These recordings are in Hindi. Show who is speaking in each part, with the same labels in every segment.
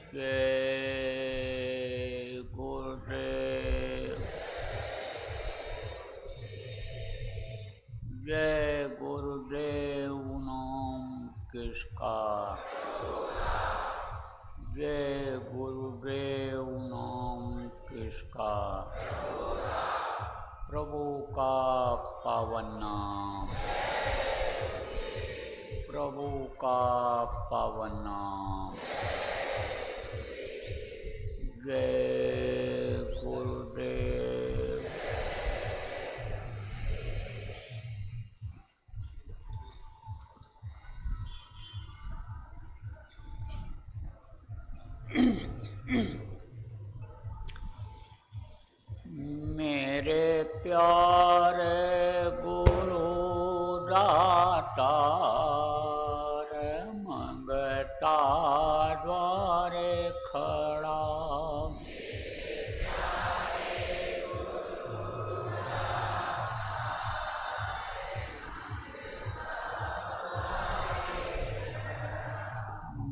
Speaker 1: जय गुरुदेव। जय गुरुदेव नाम किसका, जय गुरुदेव नाम किसका, प्रभु का पावन नाम, प्रभु का पावन नाम। जय गुरुदेव। मेरे प्यारे गुरु दातार, मंगता द्वारे खड़ा।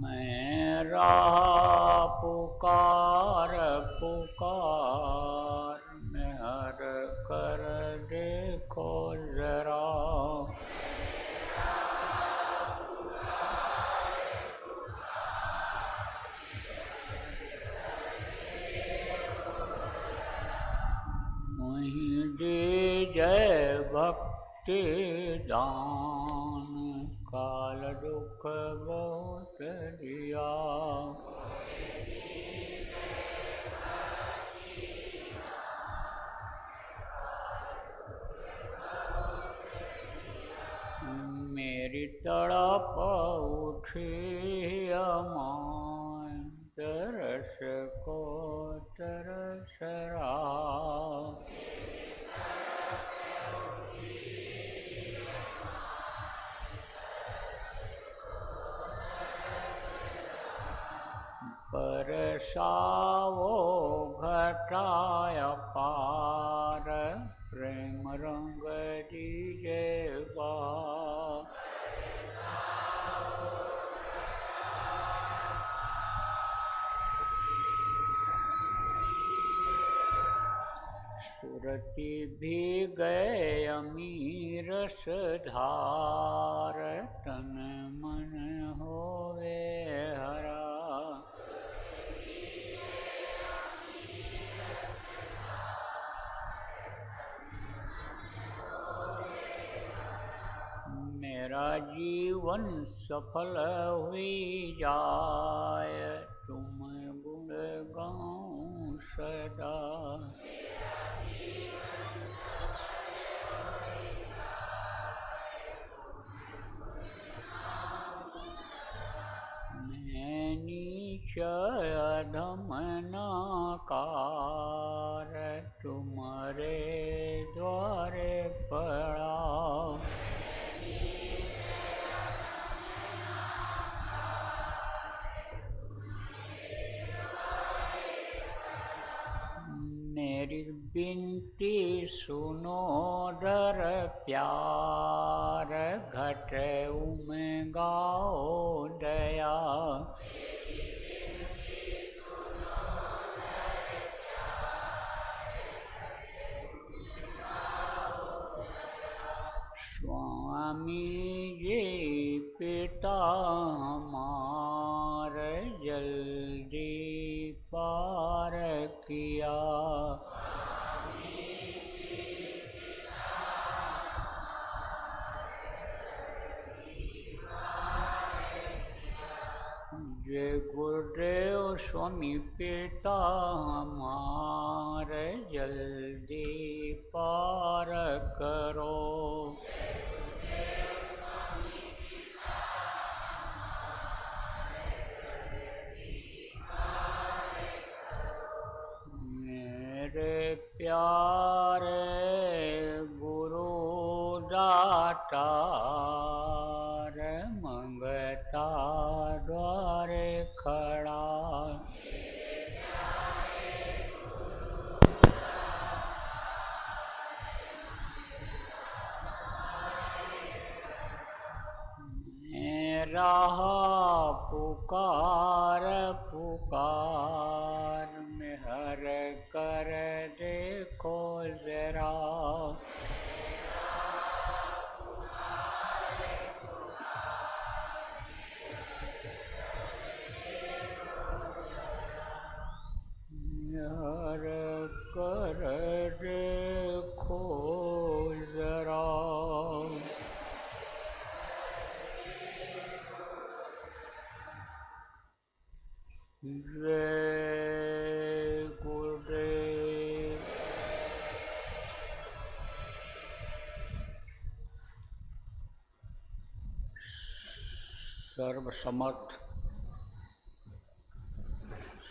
Speaker 1: मैं रहा पुकार पुकार, मेहर कर देखो जरा। वहीं दे जय भक्ति दान, काल दुख बहुत दिया। मेरी तड़प उठी अमान, तरस को तरस रहा। परसावो घटाय पार, प्रेम रंग दीजे बा। सुरती भी गए अमीर सधार, तन मन होवे हरा। मेरा जीवन सफल हुई जाए, तुम गुण गाऊं सदा। मैं नीच अधम नाकार, तुम्हारे द्वारे पड़ा। मेरी बिनती सुनो दर प्यार, घट उमें गाओ दया। स्वामी जी पिता हमार, जल्दी पार किया। जय गुरुदेव स्वामी पिता हमार, जल्दी पार करो। मेरे प्यारे गुरु दातार, मंगता द्वारे खड़ा। रहा पुकार पुकार मेहर कर देखो जरा। मेहर कर देखो जरा। जय गुरुदेव। सर्वसमर्थ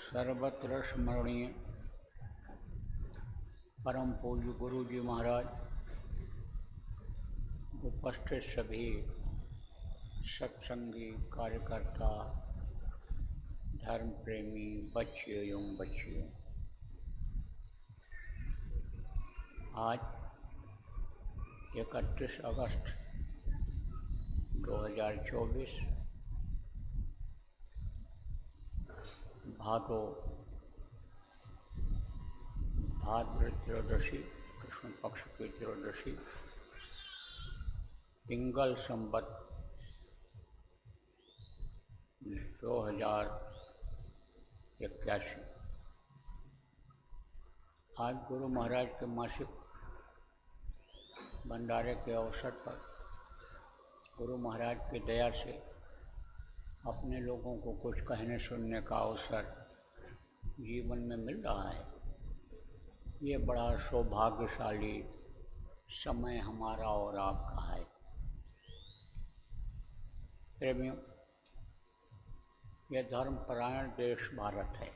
Speaker 1: सर्वत्र स्मरणीय परम पूज्य गुरु जी महाराज, उपस्थित सभी सत्संगी कार्यकर्ता, धर्म प्रेमी बच्चे एवं बच्चियों, आज 31 अगस्त 2024 भाद्र त्रयोदशी, कृष्ण पक्ष की त्रयोदशी, पिंगल संवत 2081। आज गुरु महाराज के मासिक भंडारे के अवसर पर गुरु महाराज की दया से अपने लोगों को कुछ कहने सुनने का अवसर जीवन में मिल रहा है। ये बड़ा सौभाग्यशाली समय हमारा और आपका है। प्रेमियों, यह धर्मपरायण देश भारत है।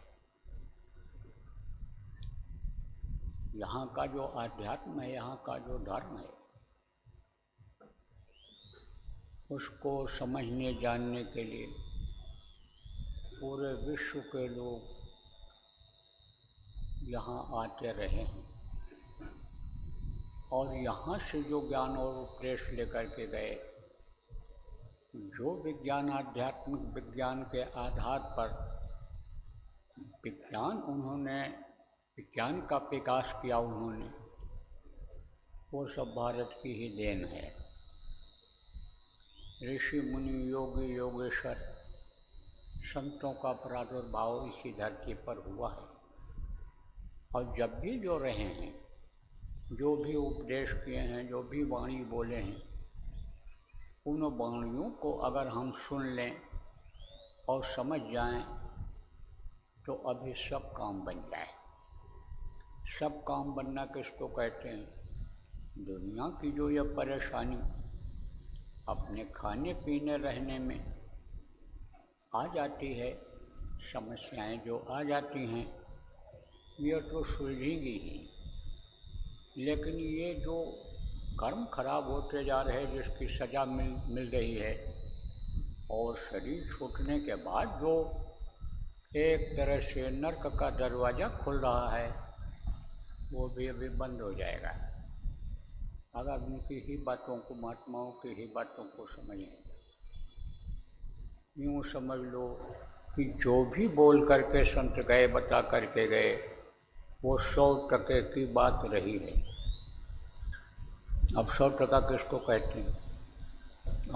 Speaker 1: यहाँ का जो आध्यात्म है, यहाँ का जो धर्म है, उसको समझने जानने के लिए पूरे विश्व के लोग यहाँ आते रहे हैं और यहाँ से जो ज्ञान और उपदेश लेकर के गए, जो विज्ञान आध्यात्मिक विज्ञान के आधार पर विज्ञान का विकास किया उन्होंने, वो सब भारत की ही देन है। ऋषि मुनि योगी योगेश्वर संतों का प्रादुर्भाव इसी धरती पर हुआ है और जब भी जो रहे हैं, जो भी उपदेश किए हैं, जो भी वाणी बोले हैं, उन वाणियों को अगर हम सुन लें और समझ जाएं तो अभी सब काम बन जाए। सब काम बनना किसको कहते हैं? दुनिया की जो यह परेशानी अपने खाने पीने रहने में आ जाती है, समस्याएं जो आ जाती हैं, ये तो सुलझेंगी ही, लेकिन ये जो कर्म खराब होते जा रहे, जिसकी सज़ा मिल रही है और शरीर छूटने के बाद जो एक तरह से नर्क का दरवाज़ा खुल रहा है, वो भी अभी बंद हो जाएगा अगर उनकी ही बातों को, महात्माओं की ही बातों को समझें। यूँ समझ लो कि जो भी बोल करके संत गए, बता करके गए, वो 100% की बात रही है। अब 100% किसको कहते हैं?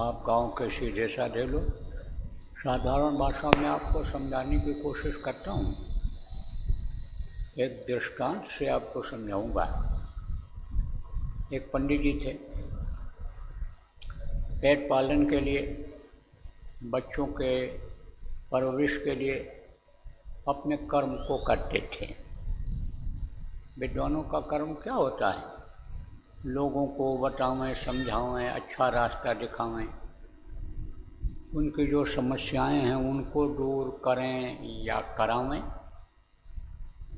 Speaker 1: आप गांव के सीधे साधे लोग, साधारण भाषा में आपको समझाने की कोशिश करता हूँ। एक दृष्टांत से आपको समझाऊंगा। एक पंडित जी थे, पेट पालन के लिए, बच्चों के परवरिश के लिए अपने कर्म को करते थे। विद्वानों का कर्म क्या होता है? लोगों को बतावें, समझावें, अच्छा रास्ता दिखावें, उनकी जो समस्याएं हैं उनको दूर करें या करावें।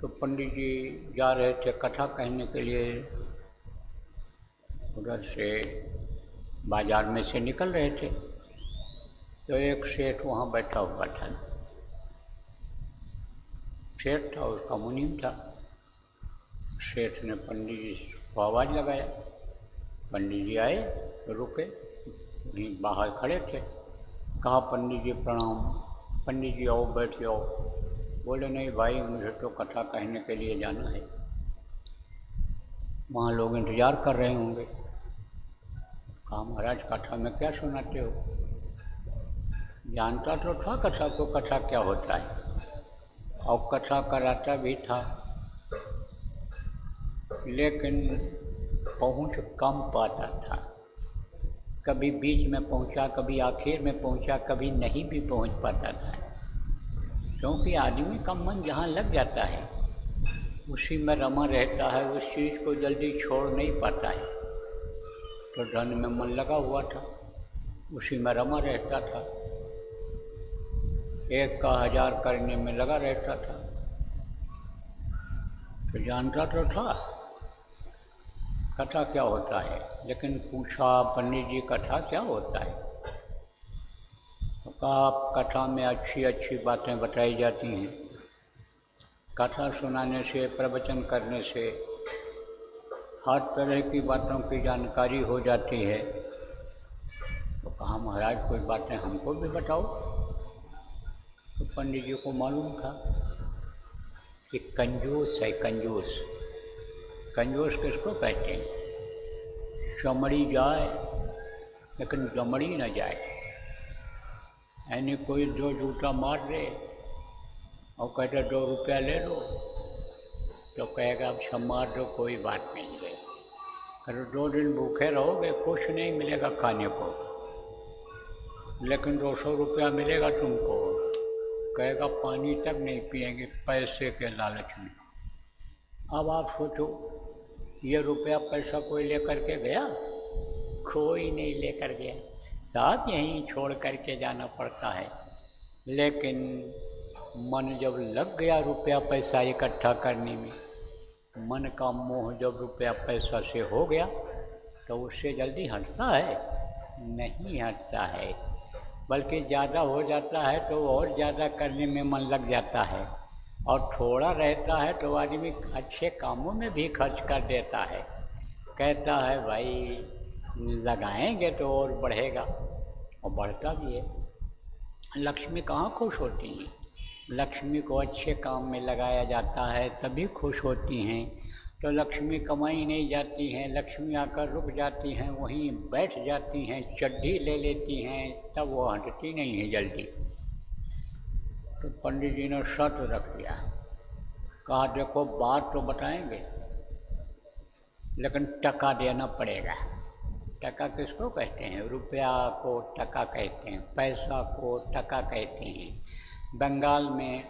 Speaker 1: तो पंडित जी जा रहे थे कथा कहने के लिए, उधर से बाजार में से निकल रहे थे तो एक सेठ वहाँ बैठा हुआ था। सेठ था, उसका मुनीम था। सेठ ने पंडित जी को आवाज़ लगाया। पंडित जी आए, रुके, वहीं बाहर खड़े थे। कहा पंडित जी प्रणाम। पंडित जी आओ बैठ जाओ। बोले नहीं भाई, मुझे तो कथा कहने के लिए जाना है, वहाँ लोग इंतज़ार कर रहे होंगे। कहा महाराज कथा में क्या सुनाते हो? जानता तो था कथा को, कथा क्या होता है, और कथा कराता भी था, लेकिन पहुँच कम पाता था। कभी बीच में पहुँचा, कभी आखिर में पहुँचा, कभी नहीं भी पहुँच पाता था, क्योंकि आदमी का मन जहाँ लग जाता है उसी में रमा रहता है, उस चीज़ को जल्दी छोड़ नहीं पाता है। तो धन में मन लगा हुआ था, उसी में रमा रहता था, एक का 1000 करने में लगा रहता था। तो जानता तो था कथा क्या होता है, लेकिन पूछा पंडित जी कथा क्या होता है? तो कहा कथा में अच्छी अच्छी बातें बताई जाती हैं, कथा सुनाने से, प्रवचन करने से हर तरह की बातों की जानकारी हो जाती है। तो कहा महाराज कोई बातें हमको भी बताओ। तो पंडित जी को मालूम था कि कंजूस है, कंजूस। कंजूस किसको कहते हैं? चमड़ी जाए लेकिन जमड़ी न जाए, यानी कोई 2 जूता मार दे और कहते 2 रुपया ले लो, तो कहेगा अब सब मार दो कोई बात नहीं है। अगर 2 दिन भूखे रहोगे कुछ नहीं मिलेगा खाने को, लेकिन 200 रुपया मिलेगा तुमको, कहेगा पानी तक नहीं पिएंगे पैसे के लालच में। अब आप सोचो, ये रुपया पैसा कोई लेकर के गया? कोई नहीं लेकर गया, सब यहीं छोड़ करके जाना पड़ता है। लेकिन मन जब लग गया रुपया पैसा इकट्ठा करने में, मन का मोह जब रुपया पैसा से हो गया, तो उससे जल्दी हटता है? नहीं हटता है, बल्कि ज़्यादा हो जाता है तो और ज़्यादा करने में मन लग जाता है, और थोड़ा रहता है तो आदमी अच्छे कामों में भी खर्च कर देता है। कहता है भाई लगाएंगे तो और बढ़ेगा, और बढ़ता भी है। लक्ष्मी कहाँ खुश होती हैं? लक्ष्मी को अच्छे काम में लगाया जाता है तभी खुश होती हैं। तो लक्ष्मी कमाई नहीं जाती हैं, लक्ष्मी आकर रुक जाती हैं, वहीं बैठ जाती हैं, चड्ढी ले लेती हैं, तब वो हटती नहीं है जल्दी। तो पंडित जी ने शर्त रख दिया, कहा देखो बात तो बताएंगे लेकिन टका देना पड़ेगा। टका किसको कहते हैं? रुपया को टका कहते हैं, पैसा को टका कहते हैं। बंगाल में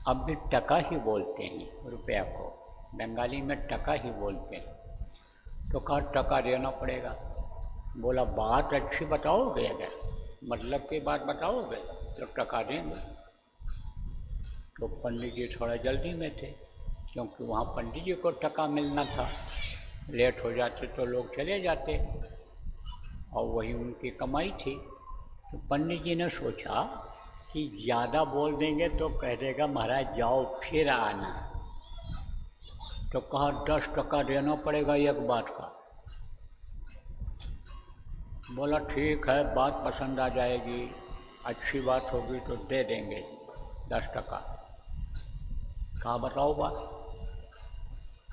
Speaker 1: अब भी टका ही बोलते हैं, रुपया को बंगाली में टका ही बोलते हैं। तो कहा टका देना पड़ेगा। बोला बात अच्छी बताओगे, अगर मतलब की बात बताओगे तो टका देंगे। तो पंडित जी थोड़ा जल्दी में थे, क्योंकि वहाँ पंडित जी को टका मिलना था, लेट हो जाते तो लोग चले जाते और वही उनकी कमाई थी। तो पंडित जी ने सोचा कि ज़्यादा बोल देंगे तो कह देगा महाराज जाओ फिर आना। तो कहा 10 टका देना पड़ेगा एक बात का। बोला ठीक है, बात पसंद आ जाएगी, अच्छी बात होगी तो दे देंगे 10 टका। कहा बताओ बात।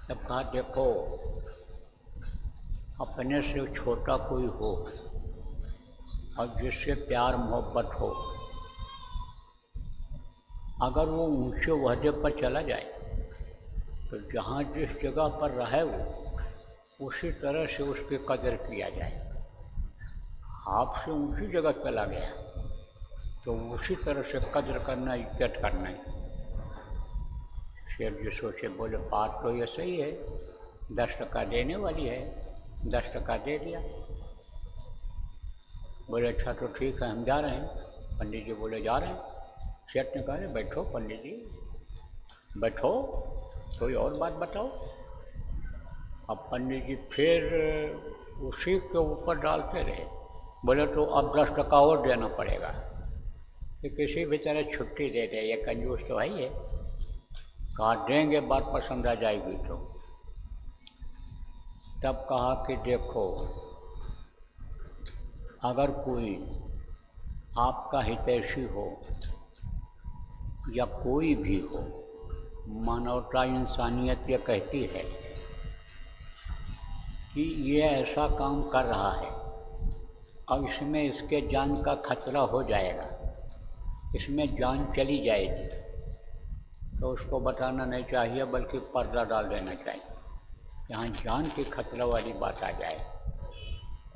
Speaker 1: तब कहा देखो, अपने से छोटा कोई हो और जिससे प्यार मोहब्बत हो, अगर वो ऊंचे ओहदे पर चला जाए तो जहाँ जिस जगह पर रहे वो उसी तरह से उसकी कदर किया जाए। आपसे ऊंची जगह चला गया तो उसी तरह से कदर करना, इज्जत करना है। शेर जी सोचे, बोले बात तो ये सही है, 10 टका देने वाली है, 10 टका दे दिया। बोले अच्छा तो ठीक है, हम जा रहे हैं। पंडित जी बोले जा रहे हैं। सेठ ने कहा बैठो पंडित जी, बैठो, कोई और बात बताओ। अब पंडित जी फिर उसी के ऊपर डालते रहे। बोले तो अब 10 टका और देना पड़ेगा, कि किसी भी तरह छुट्टी दे दे, ये कंजूस तो है ही है। कहा देंगे, बात पसंद आ जाएगी तो। तब कहा कि देखो, अगर कोई आपका हितैषी हो या कोई भी हो, मानवता इंसानियत ये कहती है कि ये ऐसा काम कर रहा है, अब इसमें इसके जान का खतरा हो जाएगा, इसमें जान चली जाएगी, तो उसको बताना नहीं चाहिए, बल्कि पर्दा डाल देना चाहिए। जहाँ जान की खतरा वाली बात आ जाए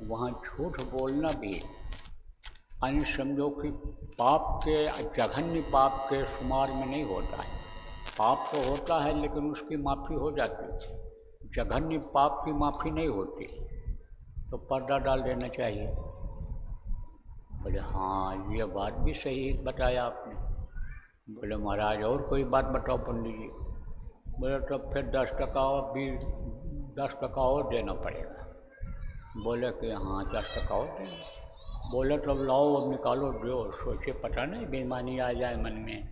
Speaker 1: वहाँ झूठ बोलना भी अन्य समझो कि पाप के, जघन्य पाप के शुमार में नहीं होता है। पाप तो होता है लेकिन उसकी माफ़ी हो जाती है, जघन्य पाप की माफ़ी नहीं होती, तो पर्दा डाल देना चाहिए। बोले हाँ ये बात भी सही बताया आपने। बोले महाराज और कोई बात बताओ पंडित जी। बोले तो फिर 10% और 10% और देना पड़ेगा। बोले कि हाँ 10% और देंगे। बोले तो अब लाओ, अब निकालो, दो। सोचे पता नहीं बेईमानी आ जाए मन में,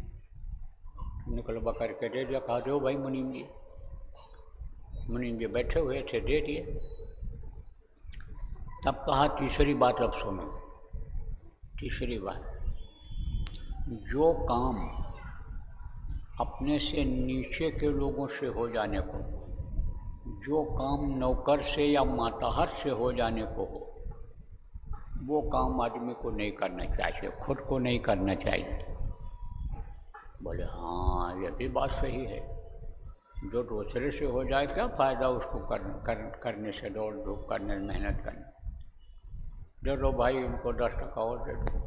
Speaker 1: निकलवा करके दे दिया। कहा दो भाई मुनीम जी। मुनीम जी बैठे हुए थे, दे दिए। तब कहा तीसरी बात अब सुनो। तीसरी बात, जो काम अपने से नीचे के लोगों से हो जाने को, जो काम नौकर से या माताहत से हो जाने को हो, वो काम आदमी को नहीं करना चाहिए, खुद को नहीं करना चाहिए। बोले हाँ यह भी बात सही है। जो दूसरे से हो जाए क्या फ़ायदा उसको करने से, दौड़ धूप करने, मेहनत करने। दे दो भाई उनको 10% और दे दो।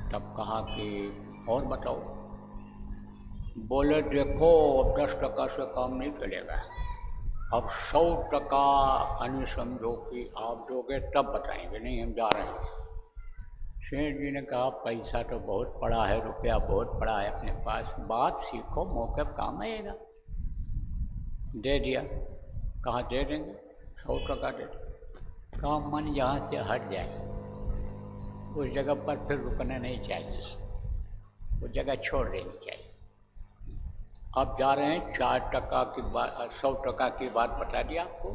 Speaker 1: तब कहा कि और बताओ। बोले देखो अब 10% से काम नहीं चलेगा, अब 100% अन्य समझो कि आप दोगे तब बताएंगे, नहीं हम जा रहे हैं। सेठ जी ने कहा पैसा तो बहुत पड़ा है, रुपया बहुत पड़ा है अपने पास, बात सीखो, मौके पर काम आएगा। दे दिया। कहा दे देंगे, 100% दे देंगे। कहा मन यहाँ से हट जाए, उस जगह पर फिर रुकना नहीं चाहिए, वो जगह छोड़ देनी चाहिए। अब जा रहे हैं 4% की बात, 100% की बात बता दी आपको।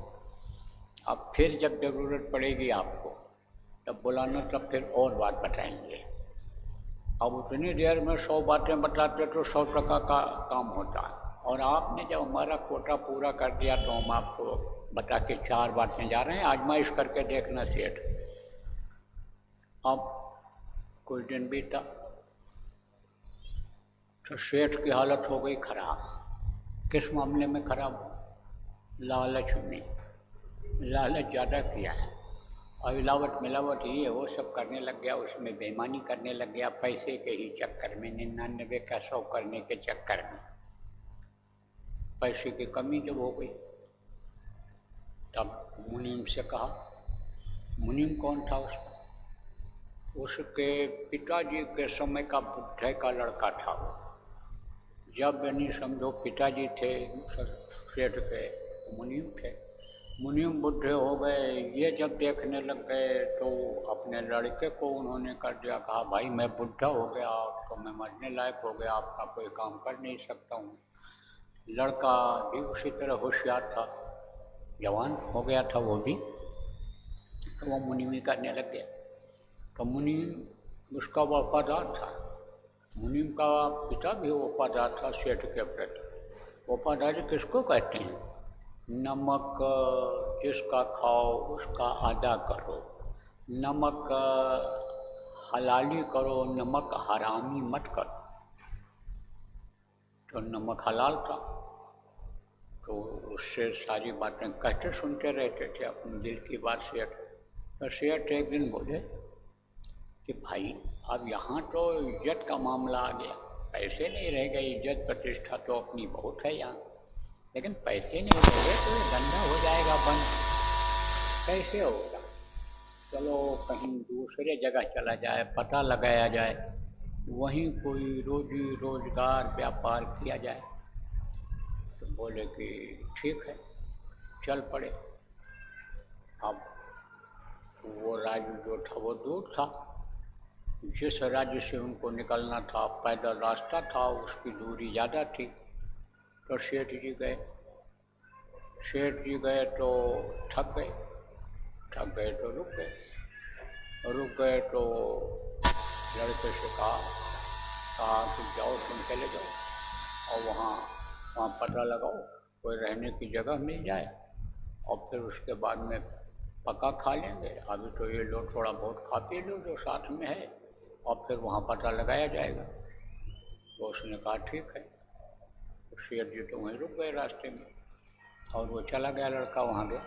Speaker 1: अब फिर जब ज़रूरत पड़ेगी आपको तब बुलाना, तब फिर और बात बताएंगे। अब उतनी देर में 100 बातें बताते तो 100% का काम होता है। और आपने जब हमारा कोटा पूरा कर दिया तो हम आपको बता के 4 बातें जा रहे हैं, आजमाइश करके देखना सेठ। अब कुछ दिन बीता तो सेठ की हालत हो गई खराब। किस मामले में खराब? लालच में। लालच ज़्यादा किया है और मिलावट मिलावट ये वो सब करने लग गया, उसमें बेईमानी करने लग गया, पैसे के ही चक्कर में, 99 का 100 करने के चक्कर में। पैसे की कमी जब हो गई तब मुनीम से कहा। मुनीम कौन था उसका? उसके पिताजी के समय का बुढ़े का लड़का था वो। जब यानी समझो पिताजी थे सेठ के, मुनीम थे। मुनीम बुढ़े हो गए, ये जब देखने लग गए तो अपने लड़के को उन्होंने कर दिया। कहा भाई मैं बुढ़ा हो गया तो मैं मरने लायक हो गया, आपका कोई काम कर नहीं सकता हूँ। लड़का भी उसी तरह होशियार था, जवान हो गया था वो भी, तो वो मुनीमी करने लग गया। तो मुनीम उसका वफादार था। मुनीम का पिता भी वफादार था सेठ के प्रति। वफादारी किसको कहते हैं? नमक जिसका खाओ उसका आदा करो, नमक हलाली करो, नमक हरामी मत करो। तो नमक हलाल था तो उससे सारी बातें कहते सुनते रहते थे, अपने दिल की बात सेठ। तो सेठ एक दिन बोले कि भाई अब यहाँ तो इज्जत का मामला आ गया, पैसे नहीं रह गए, इज्जत प्रतिष्ठा तो अपनी बहुत है यहाँ, लेकिन पैसे नहीं रह गए तो ये धंधा हो जाएगा बंद, कैसे होगा? चलो कहीं दूसरे जगह चला जाए, पता लगाया जाए, वहीं कोई रोजी रोजगार व्यापार किया जाए। तो बोले कि ठीक है, चल पड़े। अब वो राज्य जो था वो दूर था, जिस राज्य से उनको निकलना था पैदल रास्ता था, उसकी दूरी ज़्यादा थी। तो सेठ जी गए। सेठ जी गए तो थक गए, थक गए तो रुक गए। रुक गए तो लड़के से कहा कि जाओ तुम चले जाओ और वहाँ पता लगाओ कोई रहने की जगह मिल जाए और फिर उसके बाद में पका खा लेंगे। अभी तो ये लो थोड़ा बहुत खा पी लो जो साथ में है और फिर वहाँ पता लगाया जाएगा। तो उसने कहा ठीक है। तो शेर जी तो वहीं रुक गए रास्ते में और वो चला गया, लड़का वहाँ गया।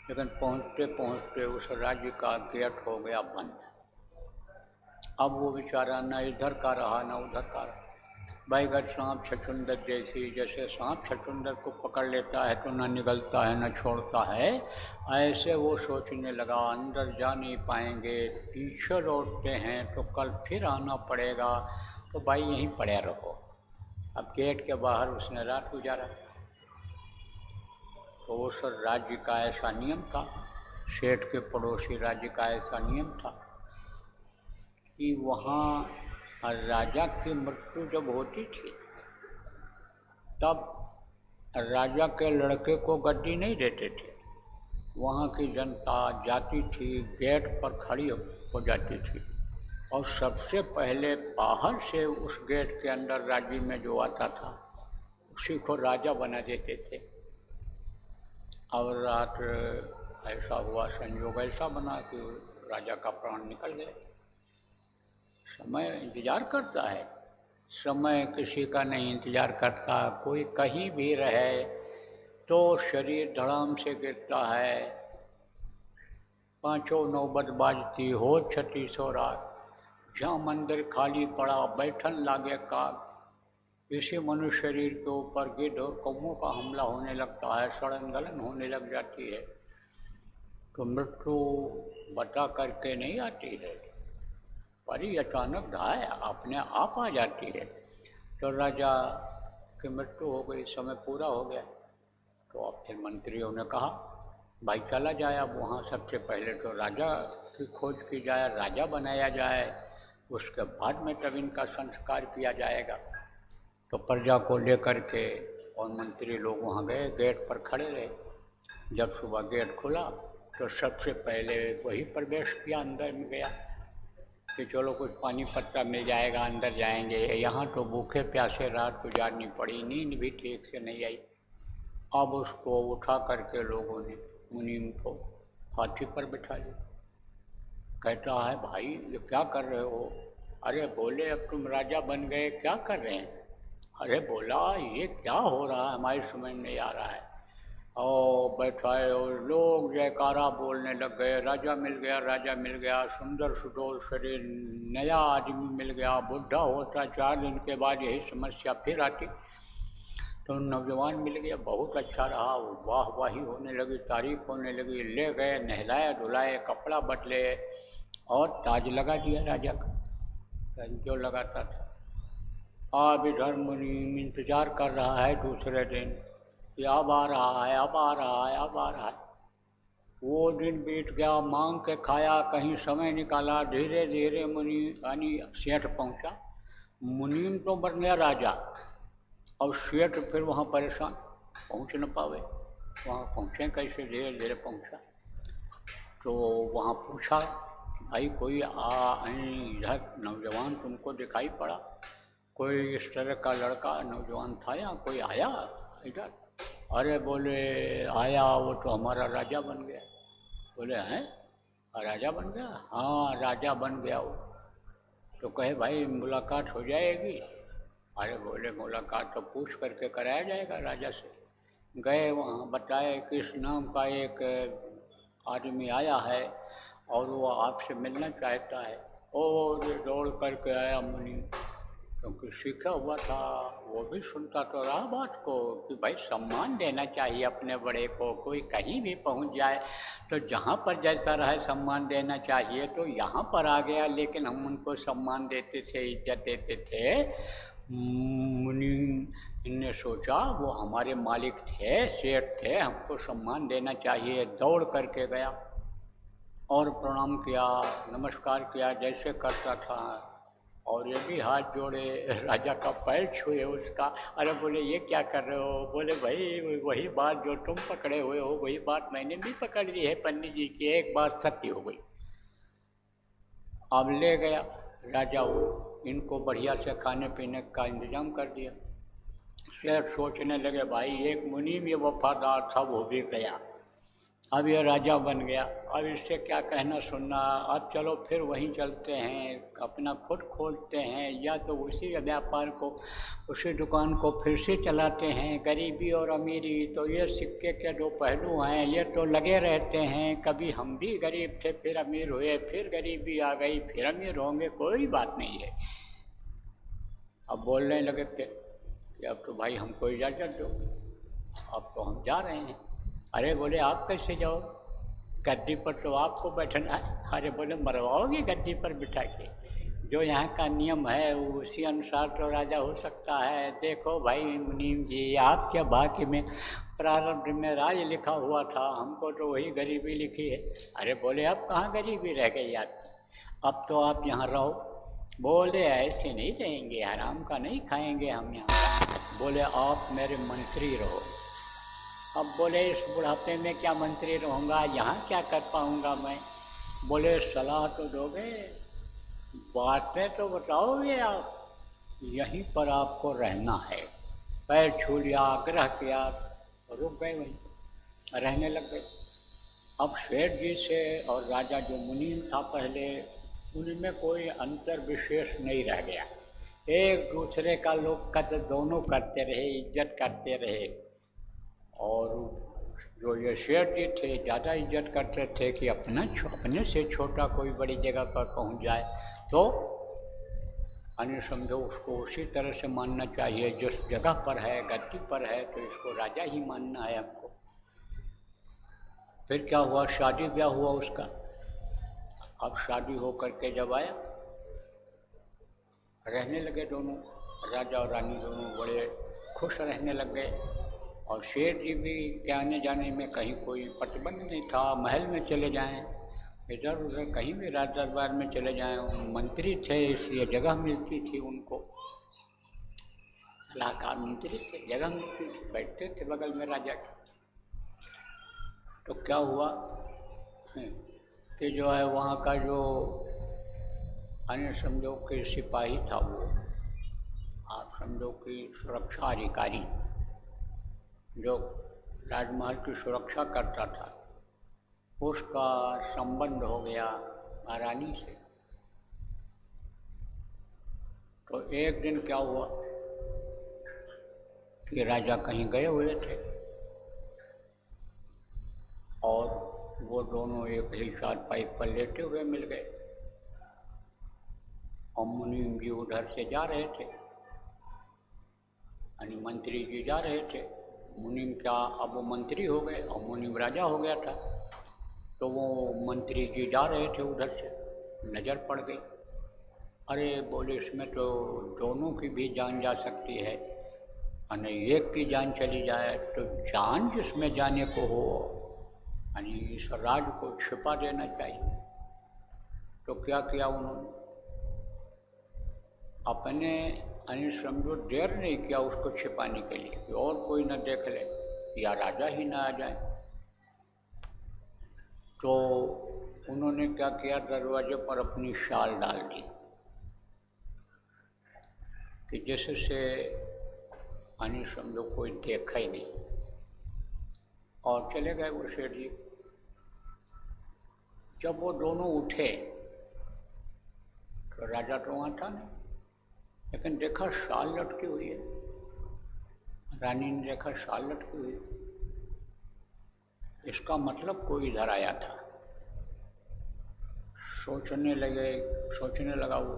Speaker 1: लेकिन पहुँचते पहुँचते उस राज्य का गेट हो गया बंद। अब वो बेचारा न इधर का रहा न उधर का रहा। बैगन सांप छछुंदर जैसी, जैसे सांप छछुंदर को पकड़ लेता है तो न निगलता है न छोड़ता है, ऐसे वो सोचने लगा अंदर जा नहीं पाएंगे, पीछे लौटते हैं तो कल फिर आना पड़ेगा, तो भाई यहीं पड़े रहो। अब गेट के बाहर उसने रात गुजारा। तो उस राज्य का ऐसा नियम था, सेठ के पड़ोसी राज्य का ऐसा नियम था कि वहाँ राजा की मृत्यु जब होती थी तब राजा के लड़के को गद्दी नहीं देते थे। वहाँ की जनता जाती थी, गेट पर खड़ी हो जाती थी और सबसे पहले बाहर से उस गेट के अंदर राज्य में जो आता था उसी को राजा बना देते थे। और रात ऐसा हुआ, संयोग ऐसा बना कि राजा का प्राण निकल गया। समय इंतज़ार करता है, समय किसी का नहीं इंतज़ार करता। कोई कहीं भी रहे तो शरीर धड़ाम से गिरता है, पाँचों नौबत बाजती हो छठी सो रात, जहाँ मंदिर खाली पड़ा बैठन लागे का। इसी मनुष्य शरीर के ऊपर गिद्ध और कौवों का हमला होने लगता है, सड़न गलन होने लग जाती है। तो मृत्यु बता करके नहीं आती है, पर ही अचानक धाय अपने आप आ जाती है। तो राजा की मृत्यु हो गई, समय पूरा हो गया। तो अब फिर मंत्रियों ने कहा भाई चला जाए, अब वहाँ सबसे पहले तो राजा की खोज की जाए, राजा बनाया जाए, उसके बाद में तब इनका संस्कार किया जाएगा। तो प्रजा को लेकर के और मंत्री लोग वहाँ गए, गेट पर खड़े रहे। जब सुबह गेट खुला तो सबसे पहले वही प्रवेश किया, अंदर में गया कि चलो कुछ पानी पत्ता मिल जाएगा, अंदर जाएंगे। यहाँ तो भूखे प्यासे रात गुजारनी पड़ी, नींद भी ठीक से नहीं आई। अब उसको उठा करके लोगों ने मुनीम को हाथी पर बिठा लिया। कहता है भाई ये क्या कर रहे हो? अरे बोले अब तुम राजा बन गए, क्या कर रहे हैं? अरे बोला ये क्या हो रहा है, हमारी समझ नहीं आ रहा है। और बैठाए और लोग जयकारा बोलने लग गए, राजा मिल गया, राजा मिल गया, सुंदर सुडोल शरीर, नया आदमी मिल गया। बुढ़ा होता 4 दिन के बाद यही समस्या फिर आती। तो नौजवान मिल गया, बहुत अच्छा रहा, वाह वाही होने लगी, तारीफ होने लगी। ले गए, नहलाए धुलाए, कपड़ा बदले और ताज लगा दिया राजा का जो लगाता था। अब इधर मुनीम इंतजार कर रहा है दूसरे दिन कि अब आ रहा है, अब आ रहा है, अब आ रहा है। वो दिन बीत गया, मांग के खाया, कहीं समय निकाला, धीरे धीरे मुनि यानी सेठ पहुंचा। मुनीम तो बन गया राजा, अब सेठ फिर वहाँ परेशान, पहुँच न पावे, वहाँ पहुँचे कैसे, धीरे धीरे पहुँचा। तो वहाँ पूछा भाई कोई इधर नौजवान तुमको दिखाई पड़ा, कोई इस तरह का लड़का नौजवान था या कोई आया इधर? अरे बोले आया, वो तो हमारा राजा बन गया। बोले हैं राजा बन गया? हाँ राजा बन गया वो। तो कहे भाई मुलाकात हो जाएगी? अरे बोले मुलाकात तो पूछ करके कराया जाएगा राजा से। गए वहाँ, बताए किस नाम का एक आदमी आया है और वो आपसे मिलना चाहता है। और दौड़ करके आया मुनि, क्योंकि सीखा हुआ था, वो भी सुनता तो रहा बात को कि भाई सम्मान देना चाहिए अपने बड़े को। कोई कहीं भी पहुंच जाए तो जहाँ पर जैसा रहे सम्मान देना चाहिए। तो यहाँ पर आ गया, लेकिन हम उनको सम्मान देते थे, इज्जत देते थे। मुनि ने सोचा वो हमारे मालिक थे, सेठ थे, हमको सम्मान देना चाहिए। दौड़ करके गया और प्रणाम किया, नमस्कार किया जैसे करता था, और ये भी हाथ जोड़े, राजा का पैर छुए उसका। अरे बोले ये क्या कर रहे हो? बोले भाई वही बात जो तुम पकड़े हुए हो वही बात मैंने भी पकड़ ली है पंडित जी की, एक बात सत्य हो गई। अब ले गया राजा, वो इनको बढ़िया से खाने पीने का इंतजाम कर दिया। शेर सोचने लगे भाई एक मुनीम ये वफादार था वो भी गया, अब ये राजा बन गया, अब इससे क्या कहना सुनना, अब चलो फिर वहीं चलते हैं, अपना खुद खोलते हैं, या तो उसी व्यापार को उसी दुकान को फिर से चलाते हैं। गरीबी और अमीरी तो ये सिक्के के दो पहलू हैं, ये तो लगे रहते हैं, कभी हम भी गरीब थे फिर अमीर हुए, फिर गरीबी आ गई फिर अमीर होंगे, कोई बात नहीं है। अब बोलने लगे फिर कि अब तो भाई हमको इजाज़त दो, अब तो हम जा रहे हैं। अरे बोले आप कैसे जाओ, गद्दी पर तो आपको बैठना है। अरे बोले मरवाओगे गद्दी पर बिठा के, जो यहाँ का नियम है उसी अनुसार तो राजा हो सकता है। देखो भाई मुनीम जी, आपके भाग्य में प्रारब्ध में राज लिखा हुआ था, हमको तो वही गरीबी लिखी है। अरे बोले अब कहाँ गरीबी रह गई आपकी, अब तो आप यहाँ रहो। बोले ऐसे नहीं रहेंगे, हराम का नहीं खाएंगे हम यहाँ। बोले आप मेरे मंत्री रहो। अब बोले इस बुढ़ापे में क्या मंत्री रहूँगा, यहाँ क्या कर पाऊँगा मैं। बोले सलाह तो दोगे, बातें तो बताओगे आप, यहीं पर आपको रहना है। पैर छू लिया, आग्रह किया, रुक गए वहीं, रहने लग गए। अब सेठ जी से और राजा जो मुनीम था पहले, उनमें कोई अंतर विशेष नहीं रह गया। एक दूसरे का लोग कदर दोनों करते रहे, इज्जत करते रहे। और जो ये सेठ जी थे ज़्यादा इज्जत करते थे कि अपने से छोटा कोई बड़ी जगह पर पहुंच जाए तो यानी समझो उसको उसी तरह से मानना चाहिए, जिस जगह पर है गद्दी पर है तो इसको राजा ही मानना है हमको। फिर क्या हुआ, शादी ब्याह हुआ उसका। अब शादी हो करके जब आया, रहने लगे दोनों, राजा और रानी दोनों बड़े खुश रहने लग गए। और शेठ जी भी के आने जाने में कहीं कोई प्रतिबंध नहीं था, महल में चले जाएं, इधर उधर कहीं भी राज दरबार में चले जाएं, मंत्री थे इसलिए जगह मिलती थी उनको, सलाहकार मंत्री थे, जगह मिलती थी, बैठते थे बगल में राजा के। तो क्या हुआ कि जो है वहाँ का जो अन्य समझो कि सिपाही था, वो आप समझो कि सुरक्षा अधिकारी जो राजमहल की सुरक्षा करता था, उसका संबंध हो गया महारानी से। तो एक दिन क्या हुआ कि राजा कहीं गए हुए थे और वो दोनों एक ही चारपाई पर लेटे हुए मिल गए। और मुनीम जी उधर से जा रहे थे, यानी मंत्री जी जा रहे थे। मुनीम क्या, अब वो मंत्री हो गए और मुनीम राजा हो गया था। तो वो मंत्री जी जा रहे थे, उधर से नज़र पड़ गई। अरे बोले इसमें तो दोनों की भी जान जा सकती है, यानी एक की जान चली जाए तो जान जिसमें जाने को हो, यानी इस राज को छिपा देना चाहिए। तो क्या किया उन्होंने, अपने यानी समझो देर नहीं किया उसको छिपाने के लिए कि और कोई न देख ले या राजा ही ना आ जाए। तो उन्होंने क्या किया, दरवाजे पर अपनी शाल डाल दी कि जिससे यानी समझो कोई देखा ही नहीं, और चले गए वो सेठ जी। जब वो दोनों उठे तो राजा तो वहाँ था नहीं, लेकिन देखा शाल लटकी हुई है। रानी ने देखा शाल लटकी हुई, इसका मतलब कोई इधर आया था। सोचने लगा वो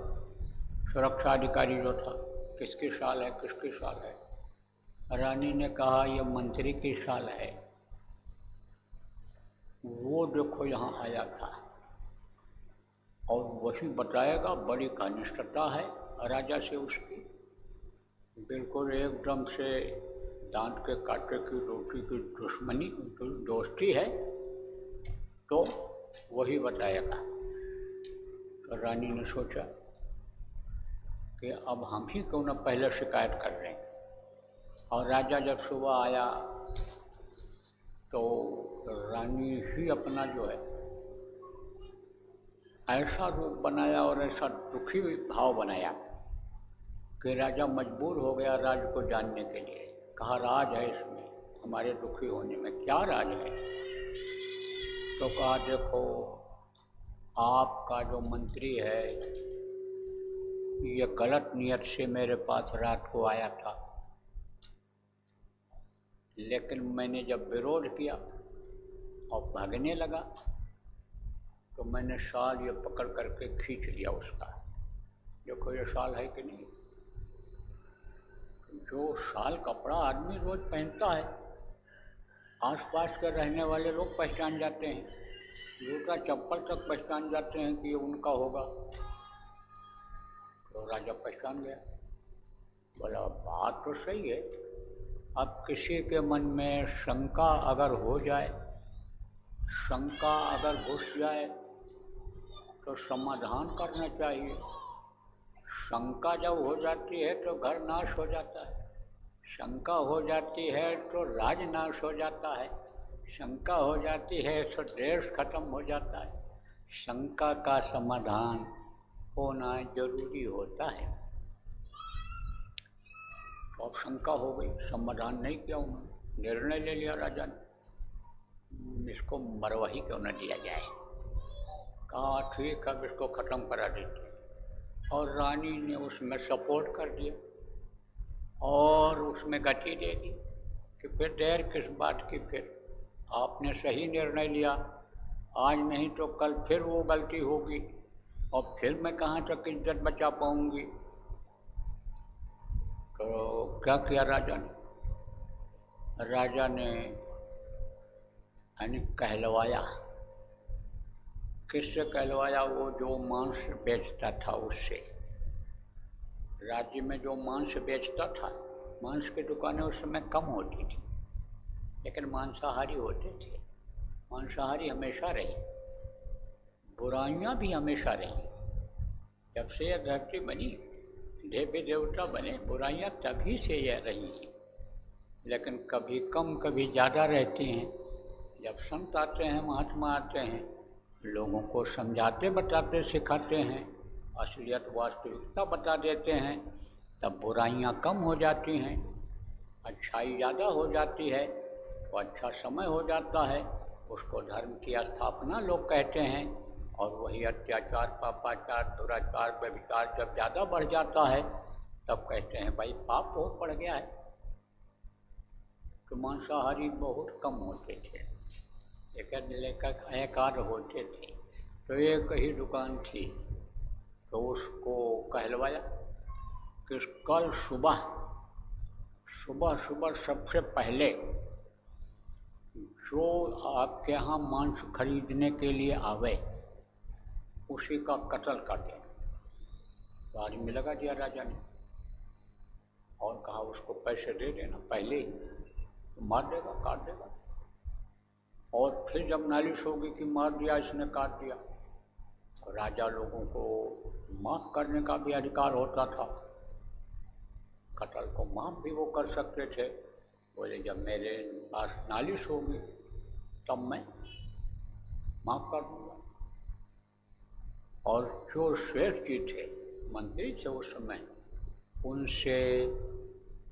Speaker 1: सुरक्षा अधिकारी जो था, किसकी शाल है, किसकी शाल है। रानी ने कहा यह मंत्री की शाल है, वो देखो यहाँ आया था और वही बताएगा। बड़ी घनिष्ठता है राजा से उसकी, बिल्कुल एकदम से दांत के कांटे की रोटी की दुश्मनी दोस्ती है, तो वही बताएगा। तो रानी ने सोचा कि अब हम ही क्यों न पहले शिकायत कर रहे हैं। और राजा जब सुबह आया तो रानी ही अपना जो है ऐसा रूप बनाया और ऐसा दुखी भाव बनाया कि राजा मजबूर हो गया राज को जानने के लिए। कहा राज है इसमें, हमारे दुखी होने में क्या राज है? तो कहा देखो, आपका जो मंत्री है ये गलत नियत से मेरे पास रात को आया था, लेकिन मैंने जब विरोध किया और भागने लगा तो मैंने शाल ये पकड़ करके खींच लिया उसका। देखो ये शाल है कि नहीं? जो शाल कपड़ा आदमी रोज पहनता है, आसपास के रहने वाले लोग पहचान जाते हैं, जूता चप्पल तक पहचान जाते हैं कि ये उनका होगा। तो राजा पहचान गया, बोला बात तो सही है। अब किसी के मन में शंका अगर हो जाए, शंका अगर घुस जाए तो समाधान करना चाहिए। शंका जब हो जाती है तो घर नाश हो जाता है, शंका हो जाती है तो राज नाश हो जाता है, शंका हो जाती है तो देश खत्म हो जाता है। शंका का समाधान होना जरूरी होता है। तो अब शंका हो गई, समाधान नहीं किया उन्होंने, निर्णय ले लिया राजा ने, इसको मरवा ही क्यों न दिया जाए। कहा ठीक है, अब इसको ख़त्म करा देते। और रानी ने उसमें सपोर्ट कर दिया और उसमें गति दे दी कि फिर देर किस बात की, फिर आपने सही निर्णय लिया, आज नहीं तो कल फिर वो गलती होगी और फिर मैं कहाँ तक इज्जत बचा पाऊंगी। तो क्या किया राजा ने यानी कहलवाया। किससे कहलवाया? वो जो मांस बेचता था उससे। राज्य में जो मांस बेचता था, मांस की दुकानें उस समय कम होती थी, लेकिन मांसाहारी होते थे। मांसाहारी हमेशा रही, बुराइयां भी हमेशा रही। जब से यह धरती बनी, देवी देवता बने, बुराइयां तभी से यह रही हैं, लेकिन कभी कम कभी ज़्यादा रहती हैं। जब संत आते हैं, महात्मा आते हैं, लोगों को समझाते बताते सिखाते हैं, असलियत वास्तविकता बता देते हैं, तब बुराइयां कम हो जाती हैं, अच्छाई ज़्यादा हो जाती है, तो अच्छा समय हो जाता है। उसको धर्म की स्थापना लोग कहते हैं। और वही अत्याचार, पापाचार, दुराचार, व्यभिचार जब ज़्यादा बढ़ जाता है तब कहते हैं भाई पाप बहुत बढ़ गया है। तो मांसाहारी बहुत कम होते थे, एक आध होते थे। तो एक ही दुकान थी, तो उसको कहलवाया कि कल सुबह सबसे पहले जो आपके यहाँ मांस खरीदने के लिए आवे उसी का कत्ल कर दें। तो आदमी लगा दिया राजा ने और कहा उसको पैसे दे देना पहले ही, तो मार देगा, काट देगा। और फिर जब नालिश होगी कि मार दिया इसने, काट दिया, तो राजा लोगों को माफ़ करने का भी अधिकार होता था। कत्ल को माफ़ भी वो कर सकते थे। बोले जब मेरे पास नालिश होगी तब मैं माफ़ कर दूँगा। और जो श्रेष्ठ जी थे, मंत्री थे उस समय, उनसे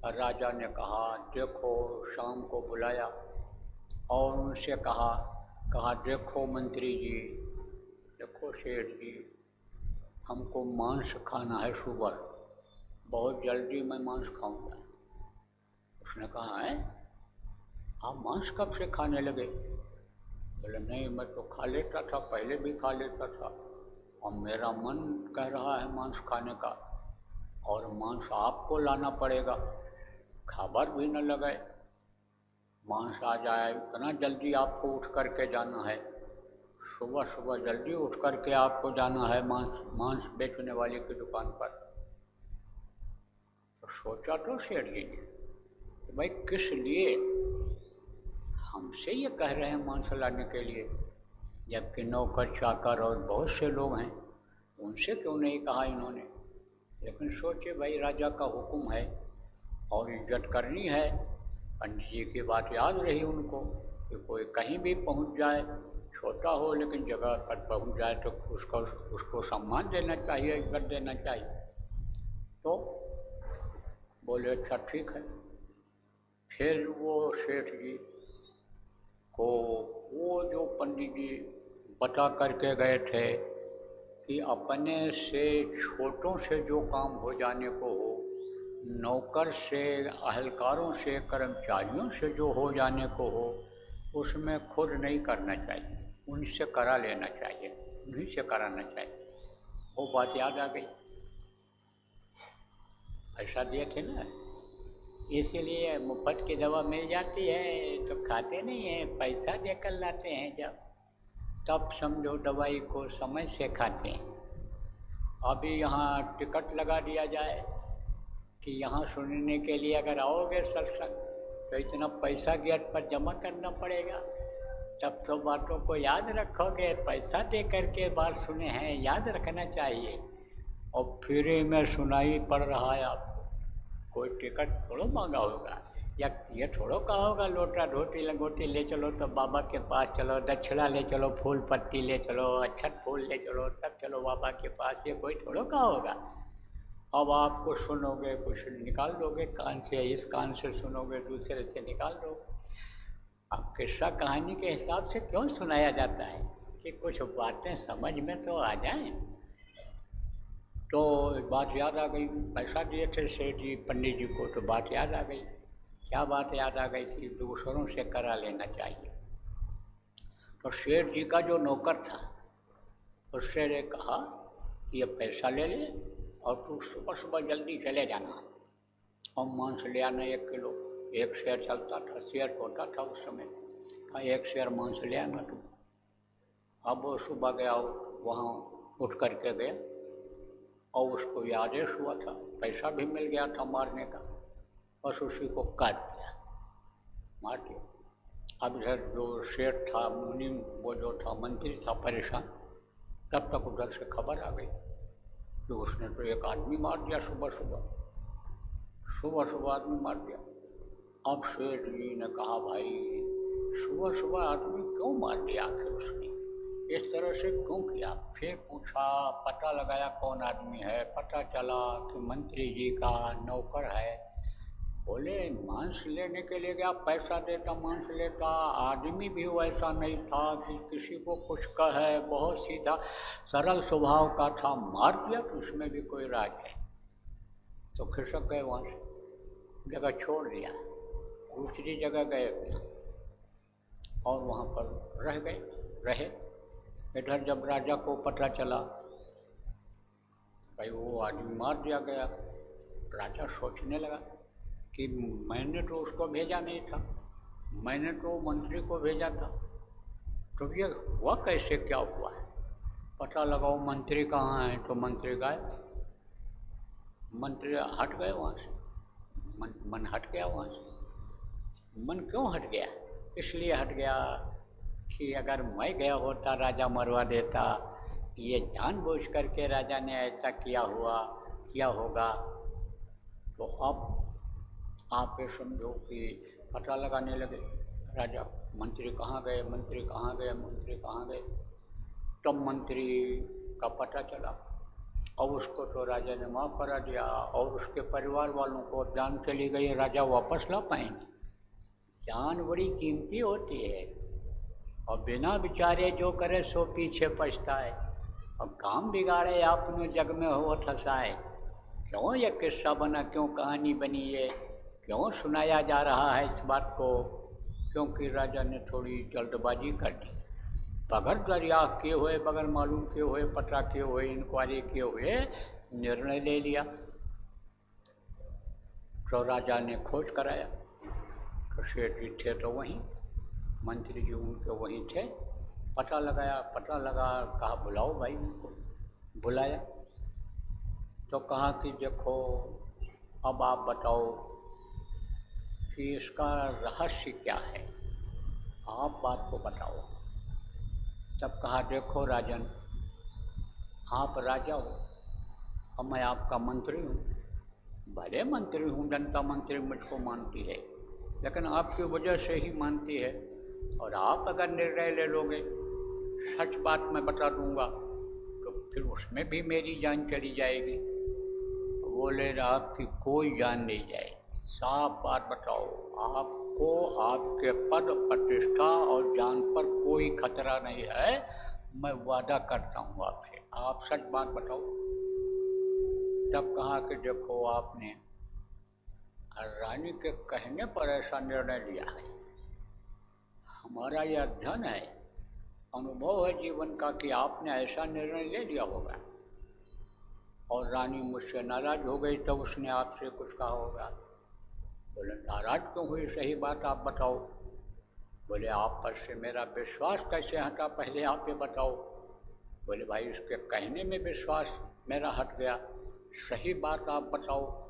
Speaker 1: राजा ने कहा देखो, शाम को बुलाया और उनसे कहा देखो मंत्री जी, देखो सेठ जी, हमको मांस खाना है सुबह, बहुत जल्दी मैं मांस खाऊंगा। उसने कहा है आप मांस कब से खाने लगे? बोले नहीं, मैं तो खा लेता था, पहले भी खा लेता था, और मेरा मन कह रहा है मांस खाने का, और मांस आपको लाना पड़ेगा, खबर भी न लगे, मांस आ जाए, इतना जल्दी आपको उठ करके जाना है, सुबह जल्दी उठ करके आपको जाना है मांस बेचने वाले की दुकान पर। तो सोचा तो सेठ जी ने कि भाई किस लिए हमसे ये कह रहे हैं मांस लाने के लिए, जबकि नौकर चाकर और बहुत से लोग हैं, उनसे क्यों नहीं कहा इन्होंने। लेकिन सोचे भाई राजा का हुक्म है और इज्जत करनी है। पंडित जी की बात याद रही उनको कि कोई कहीं भी पहुंच जाए, छोटा हो लेकिन जगह पर पहुंच जाए तो उसको उसको सम्मान देना चाहिए, इज्जत देना चाहिए। तो बोले अच्छा ठीक है। फिर वो सेठ जी को वो जो पंडित जी बता करके गए थे कि अपने से छोटों से जो काम हो जाने को हो, नौकर से, अहलकारों से, कर्मचारियों से जो हो जाने को हो, उसमें खुद नहीं करना चाहिए, उनसे करा लेना चाहिए, उन्हीं से कराना चाहिए। वो बात याद आ गई, पैसा दिए थे ना, इसीलिए मुफ्त की दवा मिल जाती है तो खाते नहीं हैं, पैसा देकर लाते हैं जब, तब समझो दवाई को समय से खाते हैं। अभी यहाँ टिकट लगा दिया जाए कि यहाँ सुनने के लिए अगर आओगे सत्संग तो इतना पैसा गेट पर जमा करना पड़ेगा, तब तो बातों को याद रखोगे। पैसा दे करके बात सुने हैं, याद रखना चाहिए। और फ्री में सुनाई पड़ रहा है आपको, कोई टिकट थोड़ो मांगा होगा, या ये थोड़ो कहा होगा लोटा धोती लंगोटी ले चलो तो बाबा के पास चलो, दक्षिणा ले चलो, फूल पत्ती ले चलो, अक्षत फूल ले चलो, तब चलो बाबा के पास, ये कोई थोड़ो कहा होगा। अब आपको सुनोगे, कुछ निकाल दोगे कान से, इस कान से सुनोगे, दूसरे से निकाल दो। अब किस्सा कहानी के हिसाब से क्यों सुनाया जाता है कि कुछ बातें समझ में तो आ जाएं। तो बात याद आ गई, पैसा दिए थे सेठ जी पंडित जी को, तो बात याद आ गई। क्या बात याद आ गई कि दूसरों से करा लेना चाहिए। तो सेठ जी का जो नौकर था उससे ने कहा कि ये पैसा ले ले और तू सुबह सुबह जल्दी चले जाना और मांस ले आना 1 किलो। 1 शेर चलता था, शेर होता था उस समय, कहा 1 शेर मांस ले आना तू। अब वो सुबह गया, वहाँ उठ करके गया और उसको ये आदेश हुआ था, पैसा भी मिल गया था मारने का, बस उसी को काट दिया, मार दिया। अब इधर जो शेठ था, मुनि वो जो था मंत्री था परेशान, तब तक उधर से खबर आ गई कि उसने तो एक आदमी मार दिया, सुबह सुबह आदमी मार दिया। अब शेठ जी ने कहा भाई सुबह सुबह आदमी क्यों मार दिया, आखिर उसने इस तरह से क्यों किया। फिर पूछा, पता लगाया कौन आदमी है, पता चला कि मंत्री जी का नौकर है। बोले मांस लेने के लिए गया, पैसा देता मांस लेता, आदमी भी वैसा नहीं था कि किसी को कुछ कहे, बहुत सीधा सरल स्वभाव का था, मार दिया तो उसमें भी कोई राज है। तो खिसक गए, वहाँ से जगह छोड़ दिया, दूसरी जगह गए और वहाँ पर रहे। इधर जब राजा को पता चला भाई वो आदमी मार दिया गया, राजा सोचने लगा कि मैंने तो उसको भेजा नहीं था, मैंने तो मंत्री को भेजा था, तो ये हुआ कैसे, क्या हुआ है। पता लगाओ मंत्री कहाँ है, तो मंत्री गायब, मंत्री हट गए वहाँ से, मन हट गया वहाँ से। मन क्यों हट गया, इसलिए हट गया कि अगर मैं गया होता राजा मरवा देता, ये जानबूझ करके राजा ने ऐसा किया होगा। तो अब आप ये समझो कि पता लगाने लगे राजा, मंत्री कहाँ गए, मंत्री कहाँ गए, मंत्री कहाँ गए। तब मंत्री का पता चला और उसको तो राजा ने माफ़ करा दिया, और उसके परिवार वालों को जान चली गई, राजा वापस ला पाएंगे। जान बड़ी कीमती होती है, और बिना विचारे जो करे सो पीछे पछताए, और काम बिगाड़े आपने जग में हो ठसाए। क्यों ये किस्सा बना, क्यों कहानी बनी, ये क्यों सुनाया जा रहा है इस बात को, क्योंकि राजा ने थोड़ी जल्दबाजी कर दी, बगैर दरियाफ्त किए हुए, बगैर मालूम किए हुए, पता किए हुए, इंक्वायरी किए हुए निर्णय ले लिया। तो राजा ने खोज कराया, तो सेठ जी थे तो वहीं, मंत्री जी उनके वहीं थे। पता लगा, कहा बुलाओ भाई उनको। बुलाया तो कहा कि देखो अब आप बताओ कि इसका रहस्य क्या है, आप बात को बताओ। तब कहा देखो राजन, आप राजा हो और मैं आपका मंत्री हूँ, भले मंत्री हूँ, जनता मंत्री मुझको मानती है, लेकिन आपकी वजह से ही मानती है, और आप अगर निर्णय ले लोगे सच बात मैं बता दूंगा तो फिर उसमें भी मेरी जान चली जाएगी। बोले आपकी कोई जान नहीं जाएगी, साफ बात बताओ, आपको आपके पद प्रतिष्ठा और जान पर कोई खतरा नहीं है, मैं वादा करता हूँ आपसे, आप सच बात बताओ। तब कहा कि देखो आपने रानी के कहने पर ऐसा निर्णय लिया है, हमारा यह अध्ययन है, अनुभव है जीवन का कि आपने ऐसा निर्णय ले लिया होगा। और रानी मुझसे नाराज हो गई तब उसने आपसे कुछ कहा होगा। बोले नाराज क्यों हुई, सही बात आप बताओ। बोले आप पर से मेरा विश्वास कैसे हटा, पहले आप ये बताओ। बोले भाई उसके कहने में विश्वास मेरा हट गया, सही बात आप बताओ।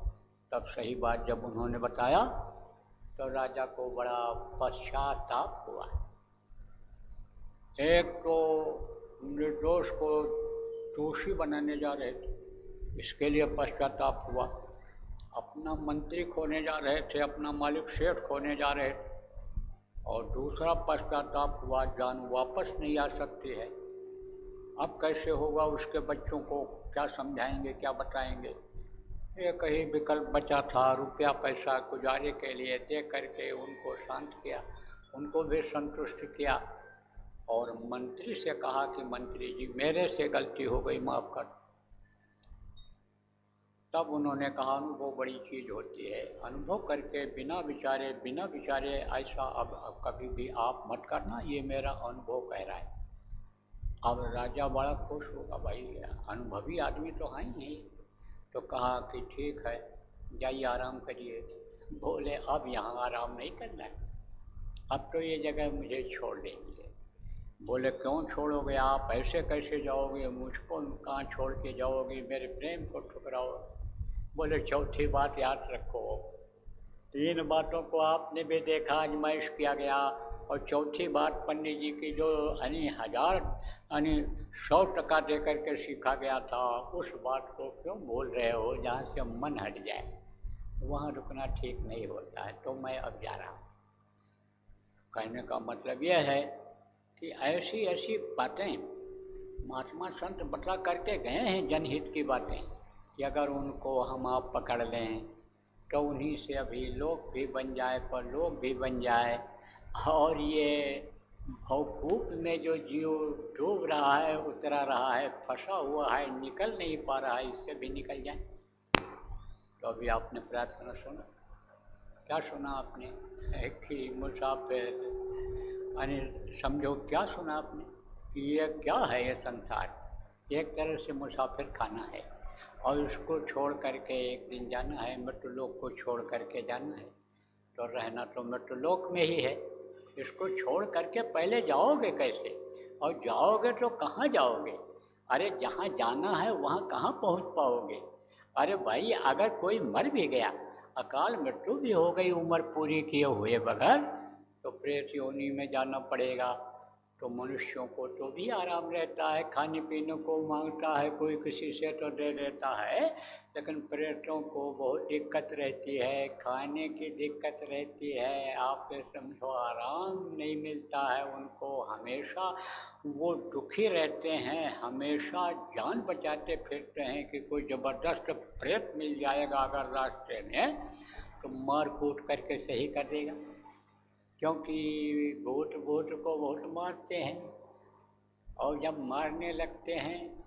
Speaker 1: तब सही बात जब उन्होंने बताया तो राजा को बड़ा पश्चाताप हुआ। एक तो निर्दोष को दोषी बनाने जा रहे थे, इसके लिए पश्चाताप हुआ। अपना मंत्री खोने जा रहे थे, अपना मालिक सेठ खोने जा रहे थे। और दूसरा पश्चाताप हुआ, जान वापस नहीं आ सकती है, अब कैसे होगा, उसके बच्चों को क्या समझाएंगे, क्या बताएंगे। एक ही विकल्प बचा था, रुपया पैसा गुजारे के लिए दे करके उनको शांत किया, उनको भी संतुष्ट किया। और मंत्री से कहा कि मंत्री जी मेरे से गलती हो गई, माफ़ कर। तब उन्होंने कहा अनुभव बड़ी चीज़ होती है, अनुभव करके बिना विचारे ऐसा अब कभी भी आप मत करना, ये मेरा अनुभव कह रहा है। अब राजा बड़ा खुश होगा, भाई अनुभवी आदमी तो है ही नहीं। तो कहा कि ठीक है जाइए आराम करिए। बोले अब यहाँ आराम नहीं करना है, अब तो ये जगह मुझे छोड़ देंगे। बोले क्यों छोड़ोगे आप, ऐसे कैसे जाओगे, मुझको कहाँ छोड़ के जाओगे, मेरे प्रेम को ठुकराओ। बोले चौथी बात याद रखो, 3 बातों को आपने भी देखा आजमाइश किया गया, और चौथी बात पंडित जी की जो 100% दे करके सीखा गया था, उस बात को क्यों बोल रहे हो, जहाँ से मन हट जाए वहाँ रुकना ठीक नहीं होता है। तो मैं अब जा रहा हूँ। कहने का मतलब यह है कि ऐसी ऐसी बातें महात्मा संत बता करके गए हैं, जनहित की बातें, कि अगर उनको हम आप पकड़ लें तो उन्हीं से अभी लोग भी बन जाए, पर लोग भी बन जाए, और ये भवकूप में जो जीव डूब रहा है, उतरा रहा है, फंसा हुआ है, निकल नहीं पा रहा है, इससे भी निकल जाए। तो अभी आपने प्रार्थना सुना, क्या सुना आपने कि मुसाफिर, यानी समझो क्या सुना आपने कि ये क्या है, ये संसार एक तरह से मुसाफिर खाना है, और उसको छोड़ करके एक दिन जाना है, मृत्युलोक को छोड़ करके जाना है। तो रहना तो मृत्युलोक में ही है, इसको छोड़ करके पहले जाओगे कैसे, और जाओगे तो कहाँ जाओगे। अरे जहाँ जाना है वहाँ कहाँ पहुँच पाओगे। अरे भाई अगर कोई मर भी गया, अकाल मृत्यु भी हो गई उम्र पूरी किए हुए बगैर, तो प्रेत योनि में जाना पड़ेगा। तो मनुष्यों को तो भी आराम रहता है, खाने पीने को मांगता है, कोई किसी से तो दे देता है, लेकिन प्रेतों को बहुत दिक्कत रहती है, खाने की दिक्कत रहती है, आप ये समझो आराम नहीं मिलता है उनको, हमेशा वो दुखी रहते हैं, हमेशा जान बचाते फिरते हैं कि कोई ज़बरदस्त प्रेत मिल जाएगा अगर रास्ते में तो मार कूट करके सही कर देगा, क्योंकि भूत को बहुत मारते हैं, और जब मारने लगते हैं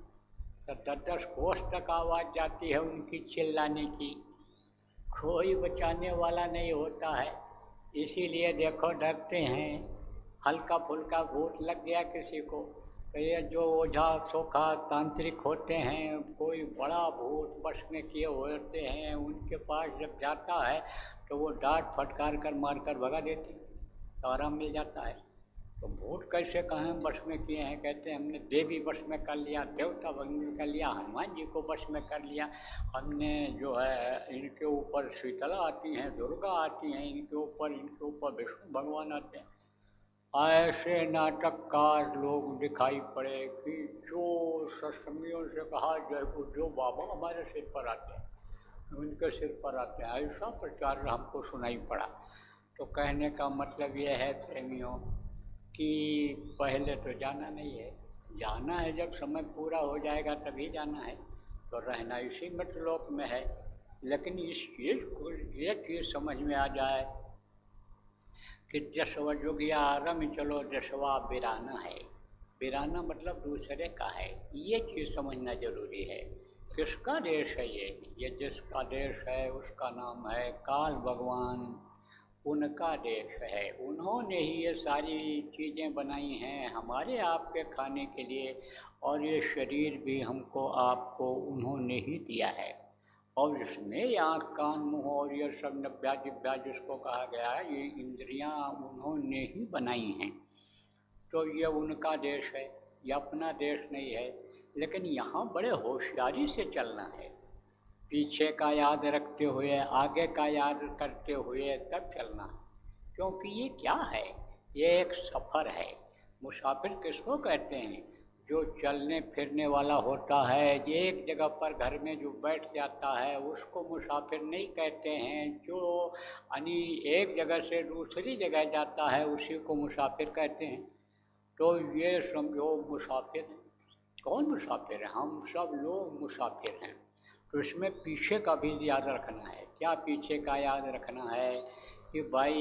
Speaker 1: तो 10-10 कोस तक आवाज़ जाती है उनकी चिल्लाने की, कोई बचाने वाला नहीं होता है। इसीलिए देखो डरते हैं, हल्का फुल्का भूत लग गया किसी को तो ये जो ओझा सोखा तांत्रिक होते हैं, कोई बड़ा भूत बस में किए होते हैं, उनके पास जब जाता है तो वो डांट फटकार कर मार कर भगा देते हैं, तो आराम मिल जाता है। तो भूत कैसे कहाँ बश में किए हैं, कहते हैं हमने देवी बश में कर लिया, देवता बश में कर लिया, हनुमान जी को बश में कर लिया, हमने जो है इनके ऊपर शीतला आती हैं, दुर्गा आती हैं, इनके ऊपर विष्णु भगवान आते हैं। ऐसे नाटककार लोग दिखाई पड़े कि जो सत्संगियों से कहा जय जो बाबा हमारे सिर पर आते हैं उनके सिर पर आते हैं, ऐसा प्रचार हमको सुनाई पड़ा। तो कहने का मतलब ये है प्रेमियों कि पहले तो जाना नहीं है, जाना है जब समय पूरा हो जाएगा तभी जाना है, तो रहना इसी मृतलोक में है। लेकिन इस चीज़ को ये चीज़ समझ में आ जाए कि जसवा जोगिया रम चलो जसवा बिराना है। बिराना मतलब दूसरे का है, ये चीज़ समझना जरूरी है। किसका देश है ये जिसका देश है उसका नाम है काल भगवान। उनका देश है, उन्होंने ही ये सारी चीज़ें बनाई हैं हमारे आपके खाने के लिए, और ये शरीर भी हमको आपको उन्होंने ही दिया है। और इसमें आँख कान मुँह और ये सब नब्या जिब्या जिसको कहा गया है, ये इंद्रियाँ उन्होंने ही बनाई हैं। तो ये उनका देश है, ये अपना देश नहीं है। लेकिन यहाँ बड़े होशियारी से चलना है, पीछे का याद रखते हुए आगे का याद करते हुए तब चलना है। क्योंकि ये क्या है, ये एक सफ़र है। मुसाफिर किसको कहते हैं? जो चलने फिरने वाला होता है, ये एक जगह पर घर में जो बैठ जाता है उसको मुसाफिर नहीं कहते हैं। जो यानी एक जगह से दूसरी जगह जाता है उसी को मुसाफिर कहते हैं। तो ये समझो मुसाफिर हैं। कौन मुसाफिर है? हम सब लोग मुसाफिर हैं। तो इसमें पीछे का भी याद रखना है। क्या पीछे का याद रखना है? कि भाई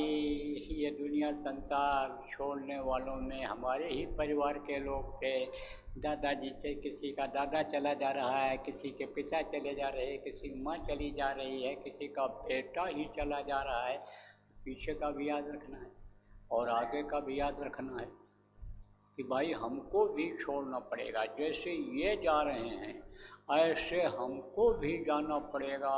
Speaker 1: ये दुनिया संसार छोड़ने वालों में हमारे ही परिवार के लोग थे। दादाजी से किसी का दादा चला जा रहा है, किसी के पिता चले जा रहे हैं, किसी की माँ चली जा रही है, किसी का बेटा ही चला जा रहा है। पीछे का भी याद रखना है और आगे का भी याद रखना है कि भाई हमको भी छोड़ना पड़ेगा। जैसे ये जा रहे हैं ऐसे हमको भी जाना पड़ेगा।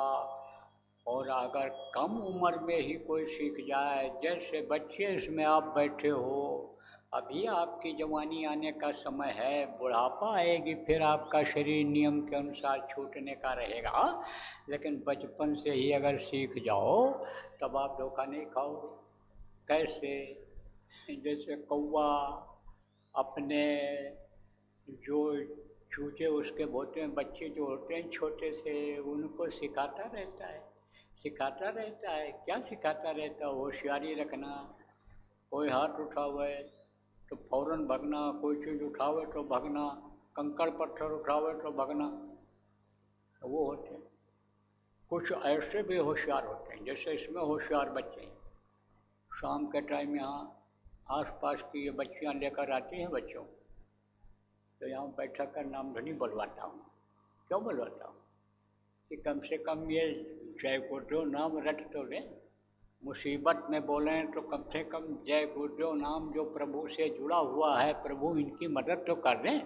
Speaker 1: और अगर कम उम्र में ही कोई सीख जाए, जैसे बच्चे इसमें आप बैठे हो, अभी आपकी जवानी आने का समय है, बुढ़ापा आएगी फिर आपका शरीर नियम के अनुसार छूटने का रहेगा। लेकिन बचपन से ही अगर सीख जाओ तब आप धोखा नहीं खाओगे। कैसे? जैसे कौवा अपने जो चूचे उसके होते हैं, बच्चे जो होते हैं छोटे से, उनको सिखाता रहता है। क्या सिखाता रहता है? होशियारी रखना। कोई हाथ उठावे तो फौरन भगना, कोई चीज़ उठावे तो भगना, कंकड़ पत्थर उठावे तो भगना। तो वो होते हैं। कुछ ऐसे भी होशियार होते हैं, जैसे इसमें होशियार बच्चे हैं। शाम के टाइम यहाँ आसपास की ये बच्चियाँ लेकर आती हैं बच्चों, तो यहाँ बैठा कर नाम धनी बुलवाता हूँ। क्यों बुलवाता हूँ? कि कम से कम ये जय गुरुदेव नाम रट तो लें। मुसीबत में बोलें तो कम से कम जय गुरुदेव नाम जो प्रभु से जुड़ा हुआ है, प्रभु इनकी मदद तो कर दें।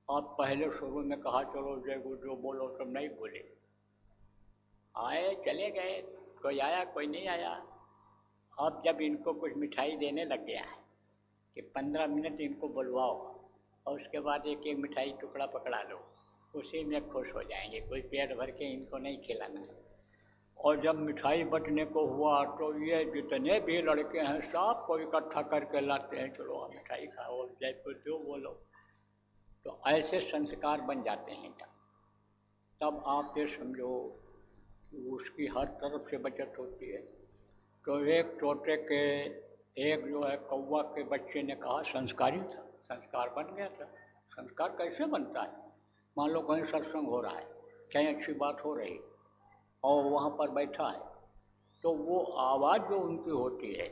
Speaker 1: आप पहले शुरू में कहा चलो जय गुरुदेव बोलो, तब नहीं बोले, आए चले गए, कोई आया कोई नहीं आया। अब जब इनको कुछ मिठाई देने लग गया है कि 15 मिनट इनको बुलवाओ और उसके बाद एक एक मिठाई टुकड़ा पकड़ा लो, उसी में खुश हो जाएंगे। कोई पेट भर के इनको नहीं खिलाना है। और जब मिठाई बंटने को हुआ तो ये जितने भी लड़के हैं सब को इकट्ठा करके लाते हैं, चलो आप मिठाई खाओ, जय गुरुदेव बोलो। तो ऐसे संस्कार बन जाते हैं। तब आप ये समझो कि उसकी हर तरफ से बचत होती है। तो एक तोते के, एक जो है कौवा के बच्चे ने कहा, संस्कारी था, संस्कार बन गया था। संस्कार कैसे बनता है? मान लो कहीं सत्संग हो रहा है, कहीं अच्छी बात हो रही और वहाँ पर बैठा है, तो वो आवाज़ जो उनकी होती है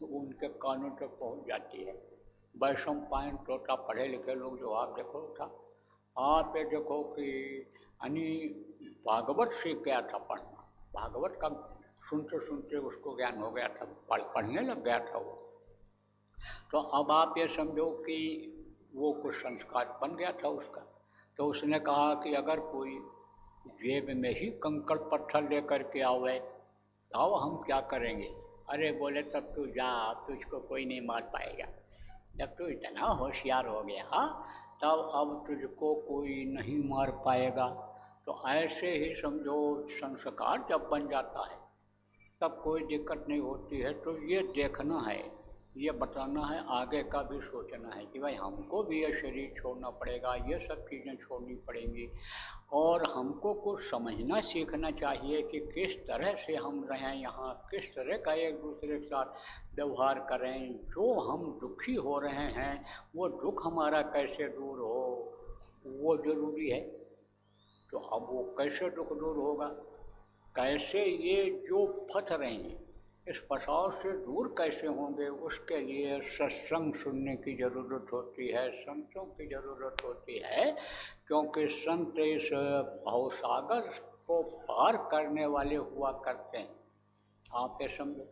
Speaker 1: तो उनके कानों तक पहुँच जाती है। वैष्णव पायन तोता, पढ़े लिखे लोग जो आप देखो था, आप ये देखो कि यानी भागवत सीख गया था पढ़ना। भागवत का सुनते सुनते उसको ज्ञान हो गया था, पढ़ने लग गया था वो। तो अब आप ये समझो कि वो कुछ संस्कार बन गया था उसका। तो उसने कहा कि अगर कोई जेब में ही कंकड़ पत्थर लेकर के आवे, आओ हम क्या करेंगे? अरे बोले तब तू जा, तुझको कोई नहीं मार पाएगा। जब तू इतना होशियार हो गया तब अब तुझको कोई नहीं मार पाएगा। तो ऐसे ही समझो संस्कार जब बन जाता है तब कोई दिक्कत नहीं होती है। तो ये देखना है ये बताना है, आगे का भी सोचना है कि भाई हमको भी ये शरीर छोड़ना पड़ेगा, ये सब चीज़ें छोड़नी पड़ेंगी, और हमको कुछ समझना सीखना चाहिए कि किस तरह से हम रहें यहाँ, किस तरह का एक दूसरे के साथ व्यवहार करें। जो हम दुखी हो रहे हैं वो दुख हमारा कैसे दूर हो, वो ज़रूरी है। तो अब वो कैसे दुख दूर होगा, कैसे ये जो फंस रहे हैं इस फंसाव से दूर कैसे होंगे, उसके लिए सत्संग सुनने की ज़रूरत होती है, संतों की ज़रूरत होती है। क्योंकि संत इस भवसागर को पार करने वाले हुआ करते हैं। आप ये समझो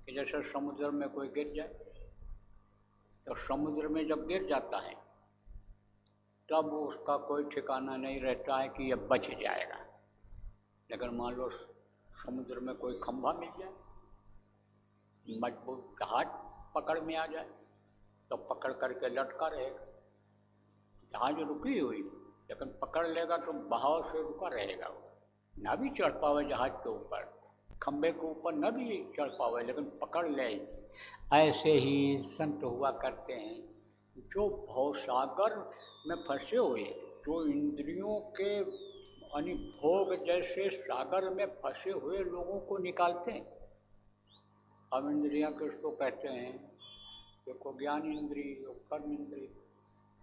Speaker 1: कि जैसे समुद्र में कोई गिर जाए, तो समुद्र में जब गिर जाता है तब उसका कोई ठिकाना नहीं रहता है कि यह बच जाएगा। लेकिन मान लो समुद्र में कोई खंभा मिल जाए, मजबूत जहाज पकड़ में आ जाए, तो पकड़ करके लटका रहेगा। जहाज रुकी हुई लेकिन पकड़ लेगा तो बहाव से रुका रहेगा, वो ना भी चढ़ पावे जहाज के ऊपर, खंभे के ऊपर न भी चढ़ पावे लेकिन पकड़ ले। ऐसे ही संत हुआ करते हैं जो भवसागर में फंसे हुए, जो इंद्रियों के यानी भोग जैसे सागर में फंसे हुए लोगों को निकालते हैं। अब इंद्रियां किसको कहते हैं? देखो, ज्ञान इंद्री और कर्म इंद्री।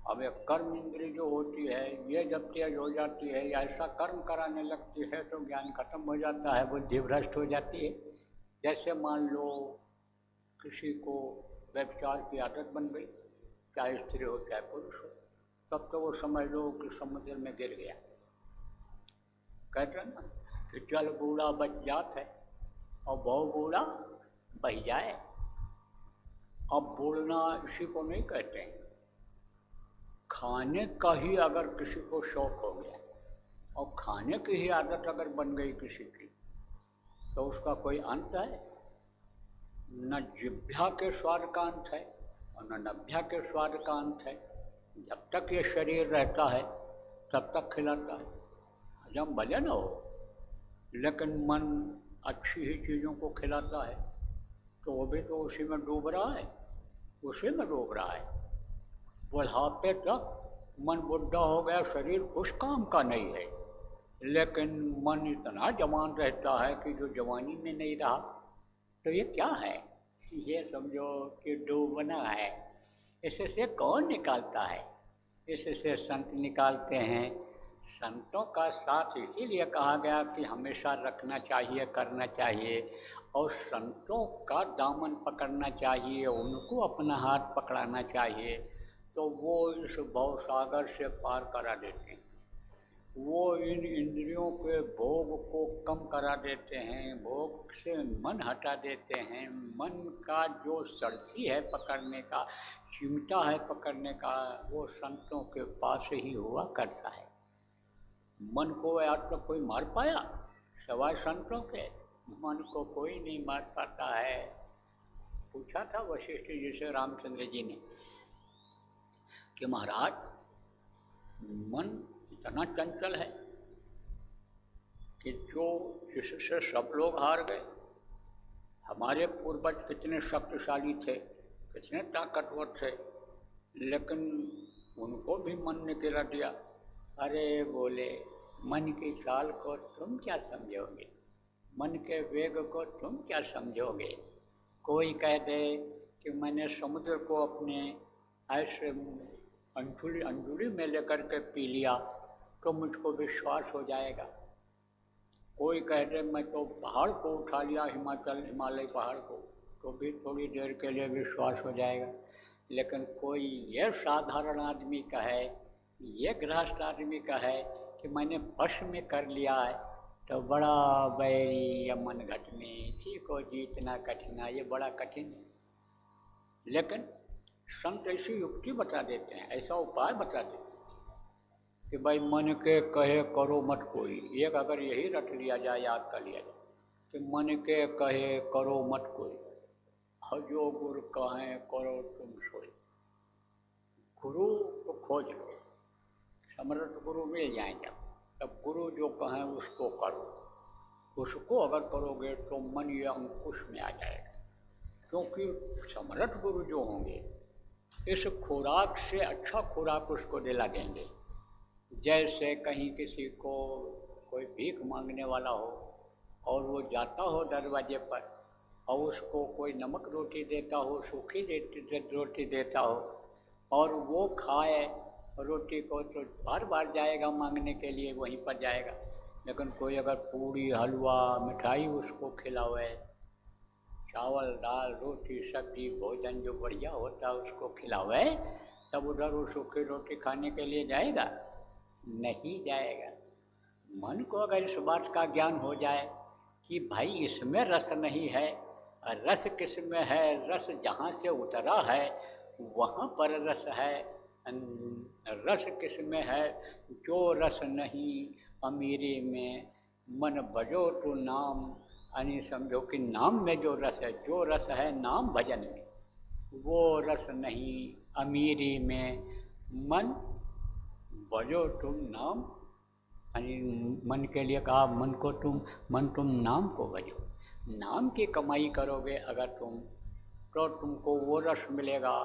Speaker 1: अब एक कर्म इंद्री जो होती है ये जब तेज हो जाती है या ऐसा कर्म कराने लगती है तो ज्ञान खत्म हो जाता है, बुद्धि भ्रष्ट हो जाती है। जैसे मान लो किसी को व्यभिचार की आदत बन गई, चाहे स्त्री हो चाहे पुरुष हो, तब तो वो समझ लो कि समुद्र में गिर गया। कहते हैं ना कि जल बूढ़ा बच जात है और बहु बूढ़ा बह जाए। अब बूढ़ना इसी को नहीं कहते हैं। खाने का ही अगर किसी को शौक हो गया और खाने की ही आदत अगर बन गई किसी की, तो उसका कोई अंत है? न जिह्वा के स्वाद का अंत है और न नभ्या के स्वाद का अंत है। जब तक ये शरीर रहता है तब तक खिलाता है, हजम भले न हो, लेकिन मन अच्छी ही चीज़ों को खिलाता है, तो वो भी तो उसी में डूब रहा है, उसी में डूब रहा है। बुढ़ापे तक मन बुढ़ा हो गया, शरीर कुछ काम का नहीं है, लेकिन मन इतना जवान रहता है कि जो जवानी में नहीं रहा। तो ये क्या है? ये समझो कि डूबना है। इससे कौन निकालता है? इससे संत निकालते हैं। संतों का साथ इसीलिए कहा गया कि हमेशा रखना चाहिए, करना चाहिए, और संतों का दामन पकड़ना चाहिए, उनको अपना हाथ पकड़ाना चाहिए, तो वो इस भवसागर से पार करा देते हैं। वो इन इंद्रियों के भोग को कम करा देते हैं, भोग से मन हटा देते हैं। मन का जो सरसी है पकड़ने का, चिमटा है पकड़ने का, वो संतों के पास ही हुआ करता है। मन को आज तक कोई मार पाया? सवाल संतों के, मन को कोई नहीं मार पाता है। पूछा था वशिष्ठ जी से रामचंद्र जी ने कि महाराज, मन इतना चंचल है कि जो जिससे सब लोग हार गए। हमारे पूर्वज कितने शक्तिशाली थे, कितने ताकतवर थे, लेकिन उनको भी मन ने गिरा दिया। अरे बोले, मन की चाल को तुम क्या समझोगे, मन के वेग को तुम क्या समझोगे। कोई कह दे कि मैंने समुद्र को अपने ऐसे अंजुली में लेकर के पी लिया तो मुझको विश्वास हो जाएगा। कोई कह दे मैं तो पहाड़ को उठा लिया, हिमालय पहाड़ को, तो भी थोड़ी देर के लिए विश्वास हो जाएगा। लेकिन कोई ये साधारण आदमी का है, ये गृहस्थ आदमी का है कि मैंने वश में कर लिया है, तो बड़ा बैरी या मन घटने, इसी को जीतना कठिन, ये बड़ा कठिन है। लेकिन संत ऐसी युक्ति बता देते हैं, ऐसा उपाय बता देते हैं कि भाई मन के कहे करो मत कोई। एक अगर यही रट लिया जाए, याद कर लिया जाए कि मन के कहे करो मत कोई, जो गुरु कहें करो तुम सोई। गुरु को खोज लो, समर्थ गुरु मिल जाएंगे, तब गुरु जो कहें उसको करो। उसको अगर करोगे तो मन ये अंकुश में आ जाएगा। क्योंकि समर्थ गुरु जो होंगे इस खुराक से अच्छा खुराक उसको दिला देंगे। जैसे कहीं किसी को कोई भीख मांगने वाला हो और वो जाता हो दरवाजे पर और उसको कोई नमक रोटी देता हो, सूखी रोटी देता हो और वो खाए रोटी को तो बार बार जाएगा मांगने के लिए, वहीं पर जाएगा। लेकिन कोई अगर पूड़ी हलवा मिठाई उसको खिलावे, चावल दाल रोटी सब्जी भोजन जो बढ़िया होता है उसको खिलावे, तब उधर वो सूखी रोटी खाने के लिए जाएगा? नहीं जाएगा। मन को अगर इस बात का ज्ञान हो जाए कि भाई इसमें रस नहीं है, रस किस में है, रस जहाँ से उतरा है वहाँ पर रस है, रस किस में है, जो रस नहीं अमीरी में मन भजो तो नाम, यानी समझो कि नाम में जो रस है, जो रस है नाम भजन में, वो रस नहीं अमीरी में मन भजो तुम नाम, यानी मन के लिए कहा मन तुम नाम को भजो। नाम की कमाई करोगे अगर तुम, तो तुमको वो रस मिलेगा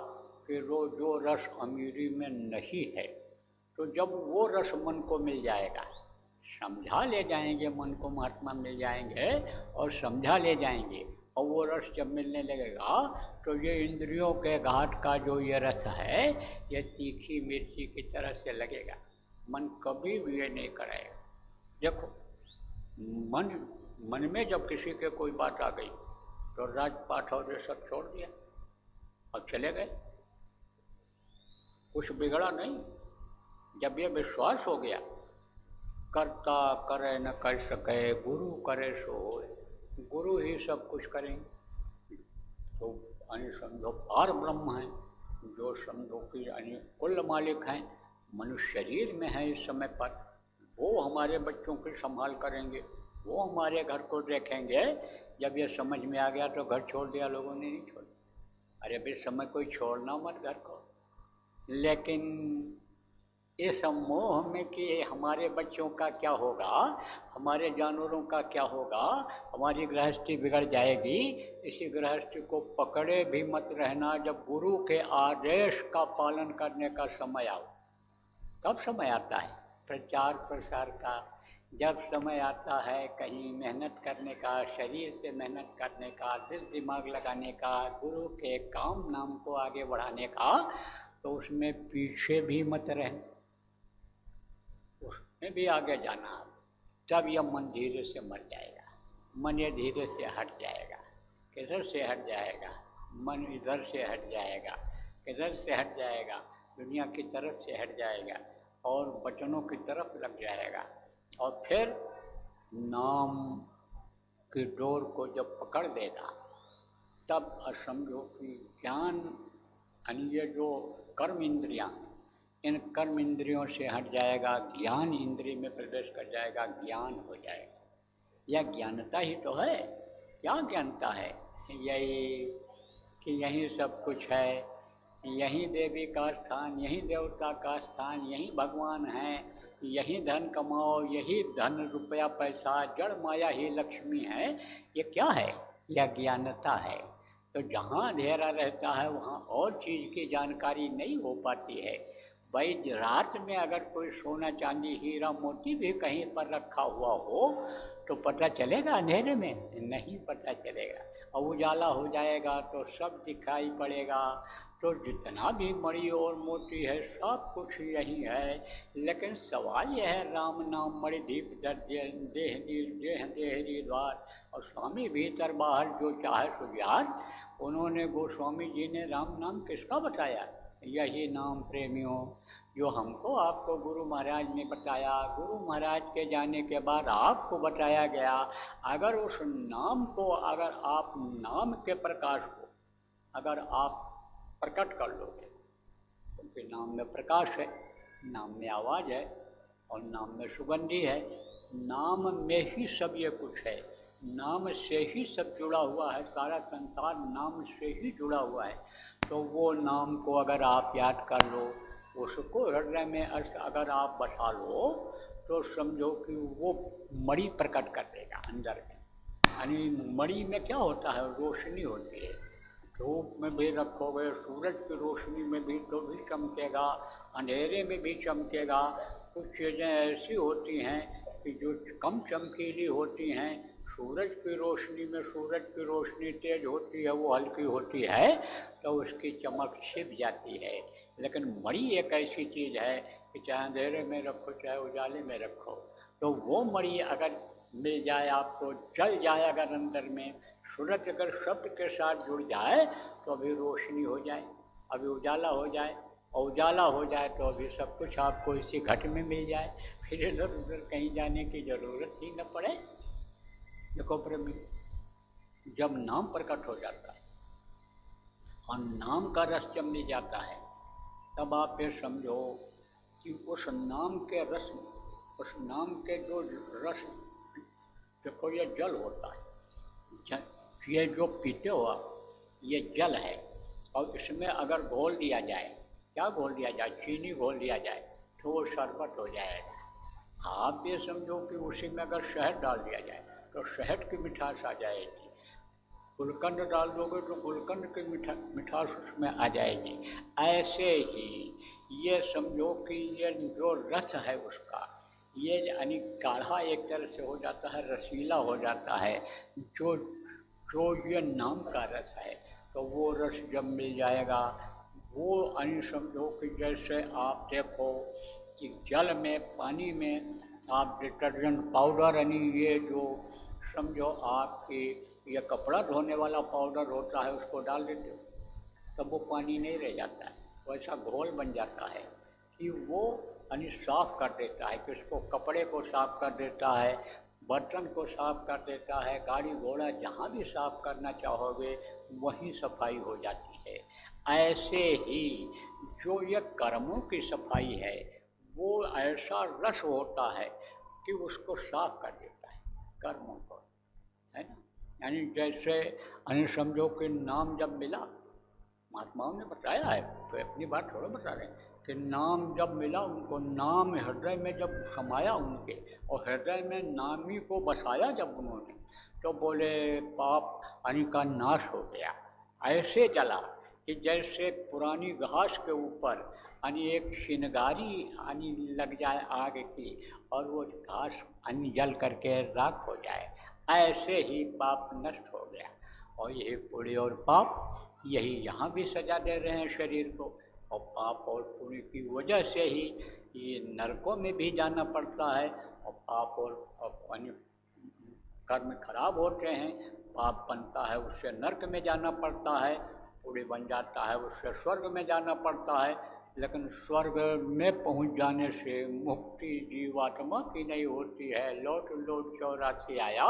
Speaker 1: कि जो रस अमीरी में नहीं है। तो जब वो रस मन को मिल जाएगा, समझा ले जाएंगे मन को, महात्मा मिल जाएंगे और समझा ले जाएंगे, और वो रस जब मिलने लगेगा तो ये इंद्रियों के घाट का जो ये रस है ये तीखी मिर्ची की तरह से लगेगा, मन कभी भी ये नहीं कराएगा। देखो मन में जब किसी के कोई बात आ गई तो राजपाट और ये सब छोड़ दिया और चले गए, कुछ बिगड़ा नहीं। जब ये विश्वास हो गया करता करे न कर सके गुरु करे सो होए, गुरु ही सब कुछ करेंगे। तो यानी समझो पार ब्रह्म है, जो समझो कि यानी कुल मालिक हैं, मनुष्य शरीर में है इस समय पर, वो हमारे बच्चों की संभाल करेंगे, वो हमारे घर को देखेंगे। जब ये समझ में आ गया तो घर छोड़ दिया लोगों ने, नहीं छोड़ा। अरे भाई समय कोई छोड़ना मत घर को, लेकिन इस मोह में कि हमारे बच्चों का क्या होगा, हमारे जानवरों का क्या होगा, हमारी गृहस्थी बिगड़ जाएगी, इसी गृहस्थी को पकड़े भी मत रहना। जब गुरु के आदेश का पालन करने का समय आओ, कब समय आता है प्रचार प्रसार का, जब समय आता है कहीं मेहनत करने का, शरीर से मेहनत करने का, दिल दिमाग लगाने का, गुरु के काम नाम को आगे बढ़ाने का, तो उसमें पीछे भी मत रहना, उसमें भी आगे जाना। तब यह मन धीरे से मर जाएगा, मन ये धीरे से हट जाएगा। किधर से हट जाएगा? मन इधर से हट जाएगा, किधर से हट जाएगा? दुनिया की तरफ से हट जाएगा और वचनों की तरफ लग जाएगा, और फिर नाम की डोर को जब पकड़ लेगा तब समझो कि ज्ञान, अन्य जो कर्म इंद्रियाँ, इन कर्म इंद्रियों से हट जाएगा, ज्ञान इंद्रिय में प्रवेश कर जाएगा, ज्ञान हो जाएगा। यह ज्ञानता ही तो है। क्या ज्ञानता है? यही कि यही सब कुछ है, यही देवी का स्थान, यही देवता का स्थान, यही भगवान है, यही धन कमाओ, यही धन रुपया पैसा, जड़ माया ही लक्ष्मी है। ये क्या है? यह ज्ञानता है। तो जहाँ अंधेरा रहता है वहाँ और चीज़ की जानकारी नहीं हो पाती है। भाई रात में अगर कोई सोना चांदी हीरा मोती भी कहीं पर रखा हुआ हो तो पता चलेगा अंधेरे में? नहीं पता चलेगा। और उजाला हो जाएगा तो सब दिखाई पड़ेगा। तो जितना भी मणि और मोती है सब कुछ यही है। लेकिन सवाल यह है, राम नाम मणि दीप दर देह देहरी द्वार, और स्वामी भीतर बाहर जो चाहे सुजान। उन्होंने गोस्वामी जी ने राम नाम किसका बताया? यही नाम प्रेमियों जो हमको आपको गुरु महाराज ने बताया। गुरु महाराज के जाने के बाद आपको बताया गया। अगर उस नाम को, अगर आप नाम के प्रकाश को अगर आप प्रकट कर लोगे, क्योंकि नाम में प्रकाश है, नाम में आवाज़ है और नाम में सुगंधी है, नाम में ही सब ये कुछ है, नाम से ही सब जुड़ा हुआ है, सारा संसार नाम से ही जुड़ा हुआ है। तो वो नाम को अगर आप याद कर लो, उसको हृदय में अगर आप बसा लो, तो समझो कि वो मणि प्रकट कर देगा अंदर में। यानी मणि में क्या होता है? रोशनी होती है। धूप में भी रखोगे, सूरज की रोशनी में भी तो भी चमकेगा, अंधेरे में भी चमकेगा। कुछ चीज़ें ऐसी होती हैं कि जो कम चमकीली होती हैं, सूरज की रोशनी में सूरज की रोशनी तेज होती है, वो हल्की होती है तो उसकी चमक छिप जाती है। लेकिन मणि एक ऐसी चीज़ है कि चाहे अंधेरे में रखो चाहे उजाले में रखो, तो वो मणि अगर मिल जाए आपको, जल जाए अगर अंदर में, सूरज अगर शब्द के साथ जुड़ जाए तो अभी रोशनी हो जाए, अभी उजाला हो जाए, और उजाला हो जाए तो अभी सब कुछ आपको इसी घट में मिल जाए, फिर इधर उधर कहीं जाने की ज़रूरत ही न पड़े। देखो प्रेमी, जब नाम प्रकट हो जाता है और नाम का रस जब मिल जाता है, तब आप ये समझो कि उस नाम के रस, उस नाम के जो रस, देखो ये जल होता है, ये जो पीते हो आप, ये जल है, और इसमें अगर घोल दिया जाए, क्या घोल दिया जाए, चीनी घोल दिया जाए तो वो शरबत हो जाएगा। आप ये समझो कि उसी में अगर शहद डाल दिया जाए तो शहद की मिठास आ जाएगी, गुलकंद डाल दोगे तो गुलकंद की मिठास उसमें आ जाएगी। ऐसे ही ये समझो कि ये जो रस है उसका, ये यानी गाढ़ा एक तरह से हो जाता है, रसीला हो जाता है। जो जो ये नाम का रस है, तो वो रस जब मिल जाएगा, वो यानी समझो कि जैसे आप देखो कि जल में, पानी में आप डिटर्जेंट पाउडर, यानी ये जो समझो आपकी ये कपड़ा धोने वाला पाउडर होता है, उसको डाल देते हो तब वो पानी नहीं रह जाता है, वैसा घोल बन जाता है कि वो यानी साफ कर देता है, कि उसको कपड़े को साफ कर देता है, बर्तन को साफ कर देता है, गाड़ी घोड़ा जहाँ भी साफ करना चाहोगे वहीं सफाई हो जाती है। ऐसे ही जो ये कर्मों की सफाई है, वो ऐसा रस होता है कि उसको साफ कर देता है कर्मों को, है ना। यानी जैसे यानी समझो कि नाम जब मिला, महात्माओं ने बताया है, तो अपनी बात थोड़ा बता रहे हैं कि नाम जब मिला उनको, नाम हृदय में जब समाया उनके, और हृदय में नामी को बसाया जब उन्होंने, तो बोले पाप यानी का नाश हो गया। ऐसे चला कि जैसे पुरानी घास के ऊपर यानी एक चिनगारी यानी लग जाए आग की, और वो घास यानी जल करके राख हो जाए, ऐसे ही पाप नष्ट हो गया। और यही पुण्य और पाप, यही यहाँ भी सजा दे रहे हैं शरीर को, और पाप और पुण्य की वजह से ही ये नरकों में भी जाना पड़ता है, और पाप और कर्म खराब होते हैं, पाप बनता है उससे नरक में जाना पड़ता है, पुण्य बन जाता है उससे स्वर्ग में जाना पड़ता है। लेकिन स्वर्ग में पहुंच जाने से मुक्ति जीवात्मा की नहीं होती है, लौट लौट 84 आया।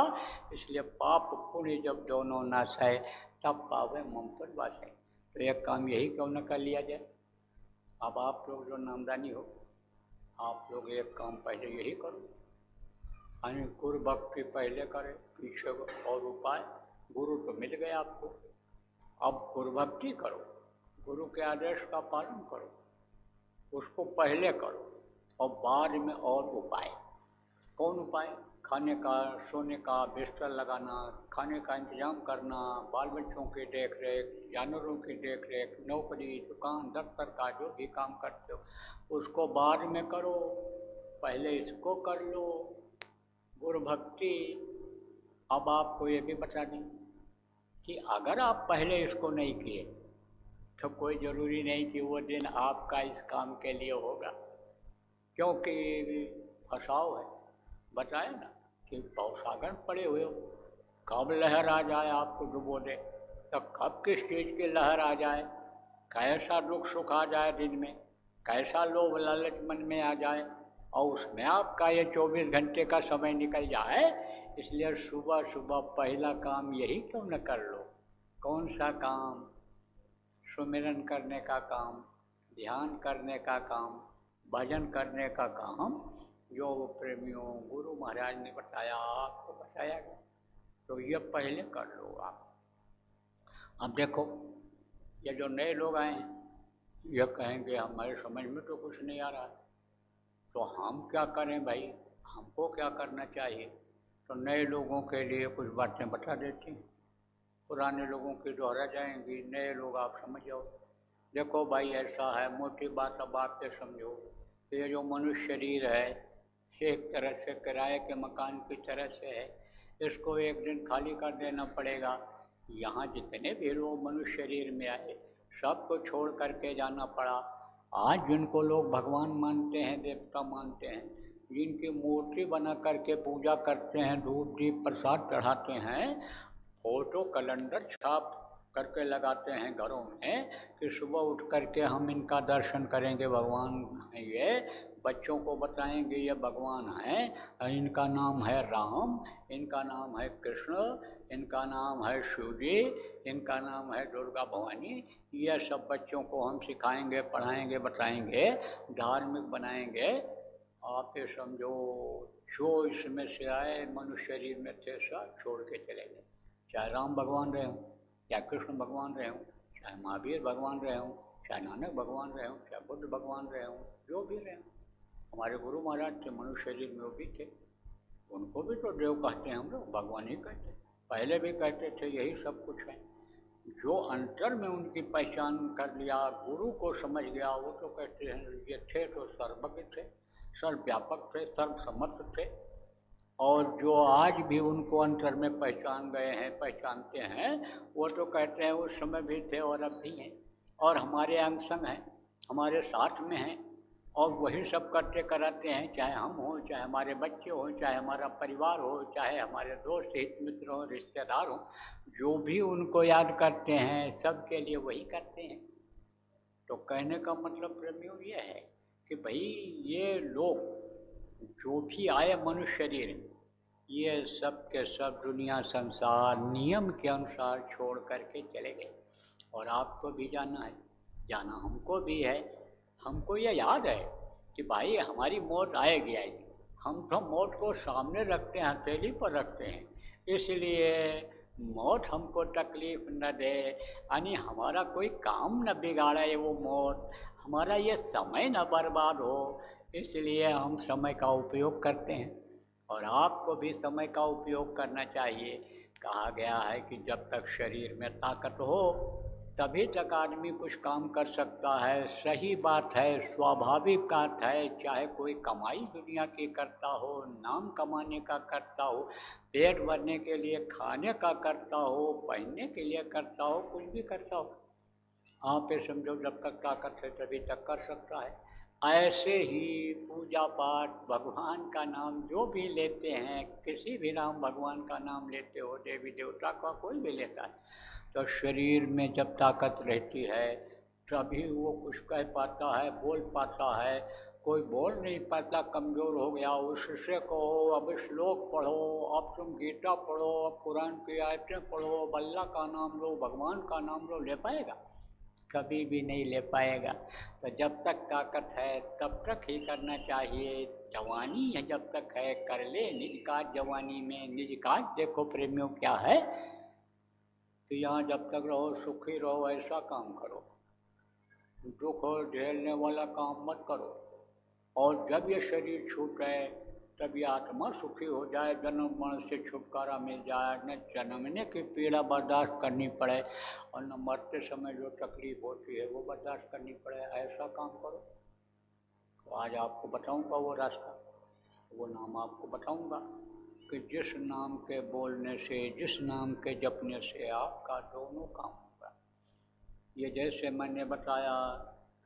Speaker 1: इसलिए पाप पुण्य जब दोनों नाश है, तब पावे ममपद वास है। तो एक काम यही क्यों न कर लिया जाए। अब आप लोग जो नामदानी हो, आप लोग एक काम पहले यही करो, यानी गुरु भक्ति पहले करें, पीछे और उपाय। गुरु तो मिल गए आपको, अब गुरु भक्ति करो, गुरु के आदेश का पालन करो, उसको पहले करो, और बाद में और उपाय। कौन उपाय? खाने का, सोने का, बिस्तर लगाना, खाने का इंतजाम करना, बाल बच्चों की देख रेख, जानवरों की देख रेख, नौकरी, दुकान, दफ्तर का जो भी काम करते हो उसको बाद में करो, पहले इसको कर लो, गुरु भक्ति। अब आपको ये भी बता दें कि अगर आप पहले इसको नहीं किए तो कोई ज़रूरी नहीं कि वो दिन आपका इस काम के लिए होगा, क्योंकि फंसाव है। बताया ना कि भवसागर पड़े हुए हो, कब लहर आ जाए आपको डुबो दे, तो कब किस चीज़ की लहर आ जाए, कैसा दुख सुख आ जाए दिन में, कैसा लोभ लालच मन में आ जाए, और उसमें आपका ये 24 घंटे का समय निकल जाए। इसलिए सुबह सुबह पहला काम यही क्यों न कर लो। कौन सा काम? सुमिरन करने का काम, ध्यान करने का काम, भजन करने का काम, जो प्रेमियों गुरु महाराज ने बताया, आपको बताया गया, तो ये पहले कर लो आप। अब देखो ये जो नए लोग आए हैं, ये कहेंगे हमारे समझ में तो कुछ नहीं आ रहा है, तो हम क्या करें भाई, हमको क्या करना चाहिए। तो नए लोगों के लिए कुछ बातें बता देते हैं। पुराने लोगों की दोहरा जाएंगी, नए लोग आप समझ जाओ। देखो भाई ऐसा है, मोटी बात अब आप के समझो। ये जो मनुष्य शरीर है एक तरह से किराए के मकान की तरह से है, इसको एक दिन खाली कर देना पड़ेगा। यहाँ जितने भी लोग मनुष्य शरीर में आए सबको छोड़ करके जाना पड़ा। आज जिनको लोग भगवान मानते हैं, देवता मानते हैं, जिनकी मूर्ति बना करके पूजा करते हैं, धूप दीप प्रसाद चढ़ाते हैं, फोटो कैलेंडर छाप करके लगाते हैं घरों में कि सुबह उठ करके हम इनका दर्शन करेंगे, भगवान हैं ये, बच्चों को बताएंगे ये भगवान हैं, इनका नाम है राम, इनका नाम है कृष्ण, इनका नाम है शिव जी, इनका नाम है दुर्गा भवानी। ये सब बच्चों को हम सिखाएंगे, पढ़ाएंगे, बताएंगे, धार्मिक बनाएंगे। आप ये समझो जो इसमें से आए मनुष्य शरीर में थे सब छोड़ के चले गए। चाहे राम भगवान रहे हों, चाहे कृष्ण भगवान रहे हों, चाहे महावीर भगवान रहे हों, चाहे नानक भगवान रहे हों, चाहे बुद्ध भगवान रहे हों, जो भी रहे हों। हमारे गुरु महाराज थे, मनुष्य शरीर में वो भी थे, उनको भी तो देव कहते हैं, हम लोग भगवान ही कहते हैं, पहले भी कहते थे, यही सब कुछ है। जो अंतर में उनकी पहचान कर लिया, गुरु को समझ गया, वो तो कहते हैं ये थे तो सर्वज्ञ थे, सर्वव्यापक थे, सर्वसमर्थ थे। और जो आज भी उनको अंतर में पहचान गए हैं, पहचानते हैं, वो तो कहते हैं उस समय भी थे और अब भी हैं, और हमारे अंग संग हैं, हमारे साथ में हैं, और वही सब करते कराते हैं, चाहे हम हों, चाहे हमारे बच्चे हों, चाहे हमारा परिवार हो, चाहे हमारे दोस्त हित मित्र हों, रिश्तेदार हों, जो भी उनको याद करते हैं सबके लिए वही करते हैं। तो कहने का मतलब प्रेमियों ये है कि भाई ये लोग जो भी आए मनुष्य शरीर, ये सब के सब दुनिया संसार नियम के अनुसार छोड़ करके चले गए। और आपको भी जाना है, जाना हमको भी है। हमको ये याद है कि भाई हमारी मौत आएगी आएगी, हम तो मौत को सामने रखते हैं, हथेली पर रखते हैं, इसलिए मौत हमको तकलीफ न दे, यानी हमारा कोई काम न बिगाड़े वो मौत, हमारा ये समय न बर्बाद हो, इसलिए हम समय का उपयोग करते हैं। और आपको भी समय का उपयोग करना चाहिए। कहा गया है कि जब तक शरीर में ताकत हो तभी तक आदमी कुछ काम कर सकता है। सही बात है, स्वाभाविक बात है, चाहे कोई कमाई दुनिया की करता हो, नाम कमाने का करता हो, पेट भरने के लिए खाने का करता हो, पहनने के लिए करता हो, कुछ भी करता हो, आप ये समझो जब तक ताकत है तभी तक कर सकता है। ऐसे ही पूजा पाठ, भगवान का नाम जो भी लेते हैं, किसी भी राम भगवान का नाम लेते हो, देवी देवता का कोई भी लेता है, तो शरीर में जब ताकत रहती है तभी वो कुछ कह पाता है, बोल पाता है। कोई बोल नहीं पाता, कमज़ोर हो गया, उससे कहो अब श्लोक पढ़ो, अब तुम गीता पढ़ो, अब कुरान की आयतें पढ़ो, अब अल्लाह का नाम लो, भगवान का नाम लो, ले पाएगा? कभी भी नहीं ले पाएगा। तो जब तक ताकत है तब तक ही करना चाहिए। जवानी है जब तक है, कर ले निज काज जवानी में। निज काज देखो प्रेमियों क्या है कि यहाँ जब तक रहो सुखी रहो, ऐसा काम करो, दुख और झेलने वाला काम मत करो। और जब ये शरीर छूटे तब ये आत्मा सुखी हो जाए, जन्म मरण से छुटकारा मिल जाए, न जन्मने की पीड़ा बर्दाश्त करनी पड़े और न मरते समय जो तकलीफ होती है वो बर्दाश्त करनी पड़े, ऐसा काम करो। तो आज आपको बताऊंगा वो रास्ता, वो नाम आपको बताऊंगा कि जिस नाम के बोलने से, जिस नाम के जपने से आपका दोनों काम होगा। ये जैसे मैंने बताया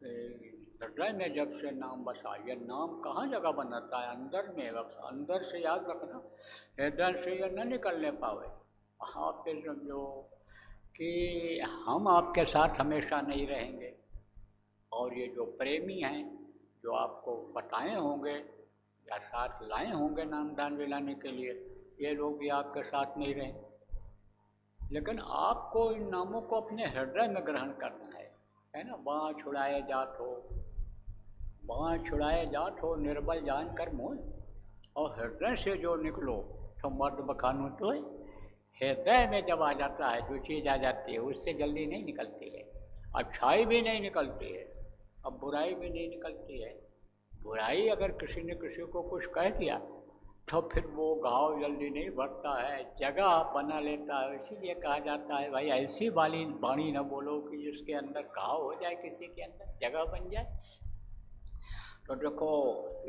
Speaker 1: कि हृदय में जब से नाम बसा, ये नाम कहाँ जगह बनाता है? अंदर में बसा। अंदर से याद रखना, हृदय से ये न निकलने पावे। आप ये समझो कि हम आपके साथ हमेशा नहीं रहेंगे, और ये जो प्रेमी हैं जो आपको बताए होंगे या साथ लाए होंगे नाम दान दिलाने के लिए, ये लोग भी आपके साथ नहीं रहेंगे। लेकिन आपको इन नामों को अपने हृदय में ग्रहण करना है ना। बाँ छुड़ाए जात हो, बाँ छुड़ाए जात हो, निर्बल जान कर मोल, और हृदय से जो निकलो तो मर्द बखानो तो है। हृदय में जब आ जाता है, जो चीज़ आ जाती है उससे जल्दी नहीं निकलती है। अच्छाई भी नहीं निकलती है, अब बुराई भी नहीं निकलती है। बुराई अगर किसी ने किसी को कुछ कह दिया तो फिर वो घाव जल्दी नहीं भरता है, जगह बना लेता है। इसीलिए कहा जाता है भाई ऐसी वाली वाणी न बोलो कि जिसके अंदर घाव हो जाए, किसी के अंदर जगह बन जाए। तो देखो,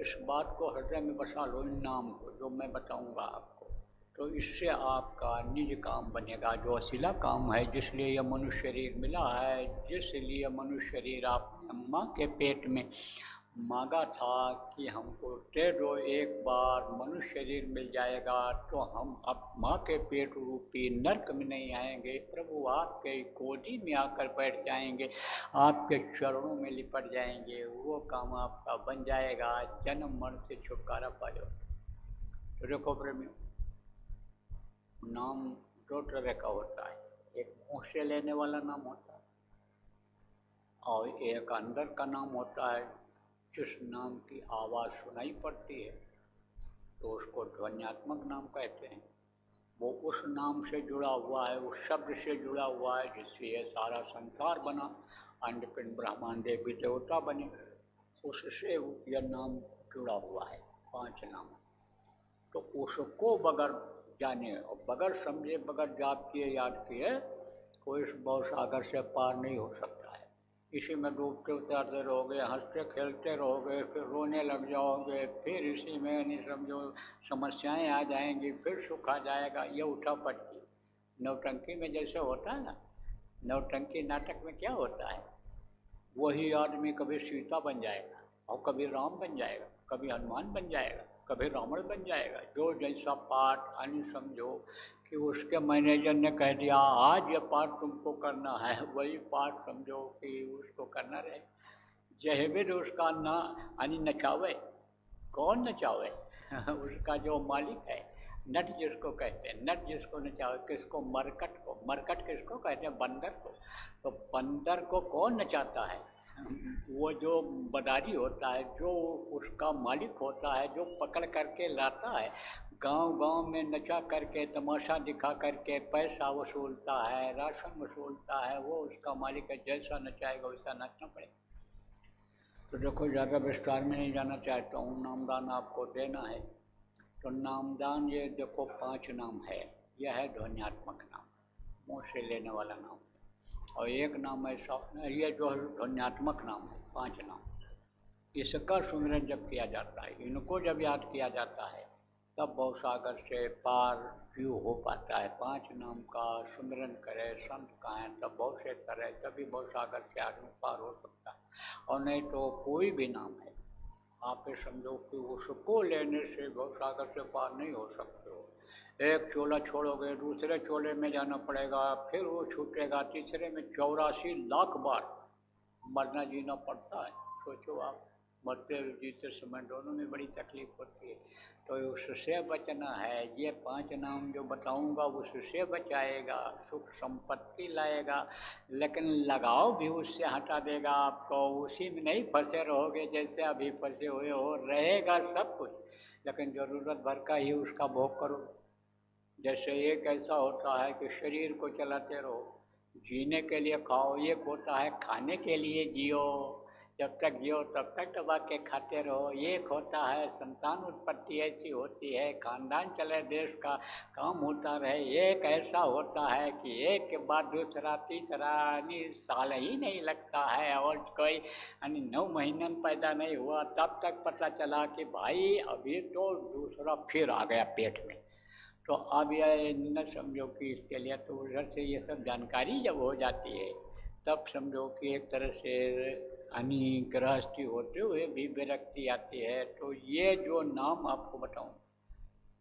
Speaker 1: इस बात को हृदय में बसा लो, इन नाम को जो मैं बताऊंगा आपको। तो इससे आपका निज काम बनेगा, जो असीला काम है, जिसलिए यह मनुष्य शरीर मिला है, जिसलिए मनुष्य शरीर आपने माँ के पेट में मांगा था कि हमको दे दो एक बार मनुष्य शरीर मिल जाएगा तो हम अब माँ के पेट रूपी नर्क में नहीं आएंगे, प्रभु आपके गोदी में आकर बैठ जाएंगे, आपके चरणों में लिपट जाएंगे, वो काम आपका बन जाएगा, जन्म मरण से छुटकारा पाओ। तो देखो प्रेमियों, नाम दो तरह का होता है, एक मुँह से लेने वाला नाम होता है और एक अंदर का नाम होता है। जिस नाम की आवाज़ सुनाई पड़ती है तो उसको ध्वन्यात्मक नाम कहते हैं। वो उस नाम से जुड़ा हुआ है, उस शब्द से जुड़ा हुआ है जिससे ये सारा संसार बना, अंडपिंड ब्रह्मांड देवी देवता बने, उससे यह नाम जुड़ा हुआ है, 5 नाम। तो उसको बगैर जाने और बगैर समझे, बगैर जाप किए याद किए, कोई इस भव सागर से पार नहीं हो सकता है। इसी में डूबते उतरते रहोगे, हंसते खेलते रहोगे, फिर रोने लग जाओगे, फिर इसी में नहीं समझो समस्याएं आ जाएंगी, फिर सुख आ जाएगा। ये उठा पटकी नौटंकी में जैसे होता है ना, नौटंकी नाटक में क्या होता है, वही आदमी कभी सीता बन जाएगा और कभी राम बन जाएगा, कभी हनुमान बन जाएगा, कभी रावण बन जाएगा। जो जैसा पाठ अन्य समझो कि उसके मैनेजर ने कह दिया आज ये पाठ तुमको करना है, वही पाठ समझो कि उसको करना रहे। जहेबिर उसका ना अन्य नचावे, कौन नचावे उसका जो मालिक है, नट जिसको कहते हैं, नट जिसको नचावे, किसको, मरकट को। मरकट किसको कहते हैं, बंदर को। तो बंदर को कौन नचाता है, वो जो बदारी होता है, जो उसका मालिक होता है, जो पकड़ करके लाता है, गांव गांव में नचा करके, तमाशा दिखा करके पैसा वसूलता है, राशन वसूलता है, वो उसका मालिक है। जैसा नचाएगा वैसा नाचना पड़ेगा। तो देखो, ज़्यादा विस्तार में नहीं जाना चाहता हूँ, नामदान आपको देना है। तो नामदान ये देखो 5 नाम है। यह है ध्वन्यात्मक नाम, मुँह से लेने वाला नाम, और एक नाम ऐसा, ये जो ध्वन्यात्मक नाम है, 5 नाम, इसका सुमिरन जब किया जाता है, इनको जब याद किया जाता है, तब भवसागर से पार व्यू हो पाता है। 5 नाम का सुमिरन करे, संत कहें, तब भव से करे, तभी भवसागर से आदमी पार हो सकता है। और नहीं तो कोई भी नाम है, आप ये समझो कि उसको लेने से भवसागर से पार नहीं हो सकते हो। एक चोला छोड़ोगे, दूसरे चोले में जाना पड़ेगा, फिर वो छूटेगा, तीसरे में 84 लाख बार मरना जीना पड़ता है। सोचो आप, मरते और जीते समय दोनों में बड़ी तकलीफ होती है। तो उससे बचना है, ये 5 नाम जो बताऊंगा उससे बचाएगा, सुख संपत्ति लाएगा, लेकिन लगाव भी उससे हटा देगा आपको। उसी में नहीं फंसे रहोगे जैसे अभी फंसे हुए हो, रहेगा सब कुछ, लेकिन ज़रूरत भर का ही उसका भोग करो। जैसे एक ऐसा होता है कि शरीर को चलाते रहो, जीने के लिए खाओ, एक होता है खाने के लिए जियो, जब तक जियो तब तक दबा के खाते रहो। एक होता है संतान उत्पत्ति ऐसी होती है, खानदान चले, देश का काम होता रहे। एक ऐसा होता है कि एक के बाद दूसरा तीसरा, यानी साल ही नहीं लगता है और कोई यानी 9 महीने पैदा नहीं हुआ तब तक पता चला कि भाई अभी तो दूसरा फिर आ गया पेट में। तो अब यह न समझो कि इसके लिए, तो उधर से ये सब जानकारी जब हो जाती है तब समझो कि एक तरह से यानी गृहस्थी होते हुए भी विरक्ति आती है। तो ये जो नाम आपको बताऊं,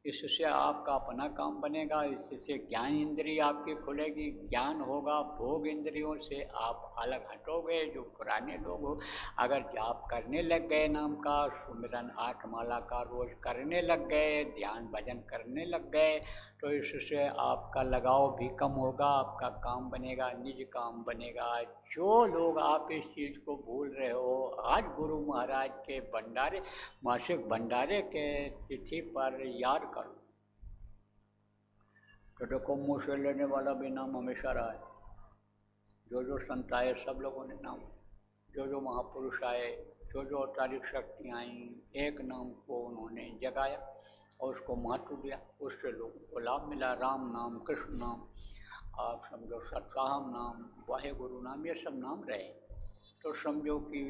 Speaker 1: इससे आपका अपना काम बनेगा, इससे ज्ञान इंद्रिय आपकी खुलेगी, ज्ञान होगा, भोग इंद्रियों से आप अलग हटोगे। जो पुराने लोग हो, अगर जाप करने लग गए, नाम का सुमिरन 8 माला का रोज करने लग गए, ध्यान भजन करने लग गए, तो इससे आपका लगाव भी कम होगा, आपका काम बनेगा, निज काम बनेगा। जो लोग आप इस चीज़ को भूल रहे हो, आज गुरु महाराज के भंडारे, मासिक भंडारे के तिथि पर याद करो। तो देखो, मुँह से लेने वाला भी नाम हमेशा रहा है। जो संत आए सब लोगों ने नाम, जो महापुरुष आए, जो अवतारिक शक्तियाँ आई, एक नाम को उन्होंने जगाया। और उसको महत्व दिया, उससे लोगों को लाभ मिला। राम नाम, कृष्ण नाम, आप समझो सत्साहम नाम, वाहे गुरु नाम, ये सब नाम रहे। तो समझो कि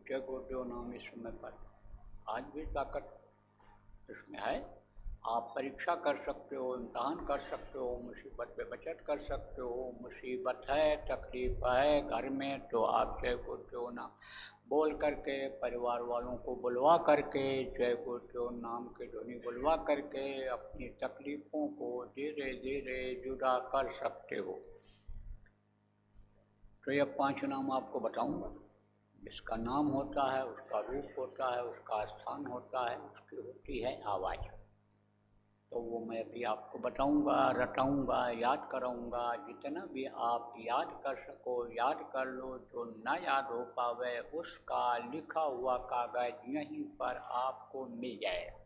Speaker 1: जय गुरुदेव नाम इस समय पर आज भी ताकत इसमें है। आप परीक्षा कर सकते हो, इम्तहान कर सकते हो, मुसीबत पे बचत कर सकते हो। मुसीबत है, तकलीफ है घर में, तो आप जय गुरुदेव नाम बोल करके, परिवार वालों को बुलवा करके, जय गुरुदेव नाम की ध्वनि बुलवा करके अपनी तकलीफों को धीरे धीरे जुदा कर सकते हो। तो ये 5 नाम आपको बताऊंगा। जिसका नाम होता है, उसका रूप होता है, उसका स्थान होता है, उसकी होती है आवाज़। तो वो मैं भी आपको बताऊंगा, रटाऊंगा, याद कराऊंगा। जितना भी आप याद कर सको याद कर लो। जो ना याद हो पावे उसका लिखा हुआ कागज यहीं पर आपको मिल जाएगा।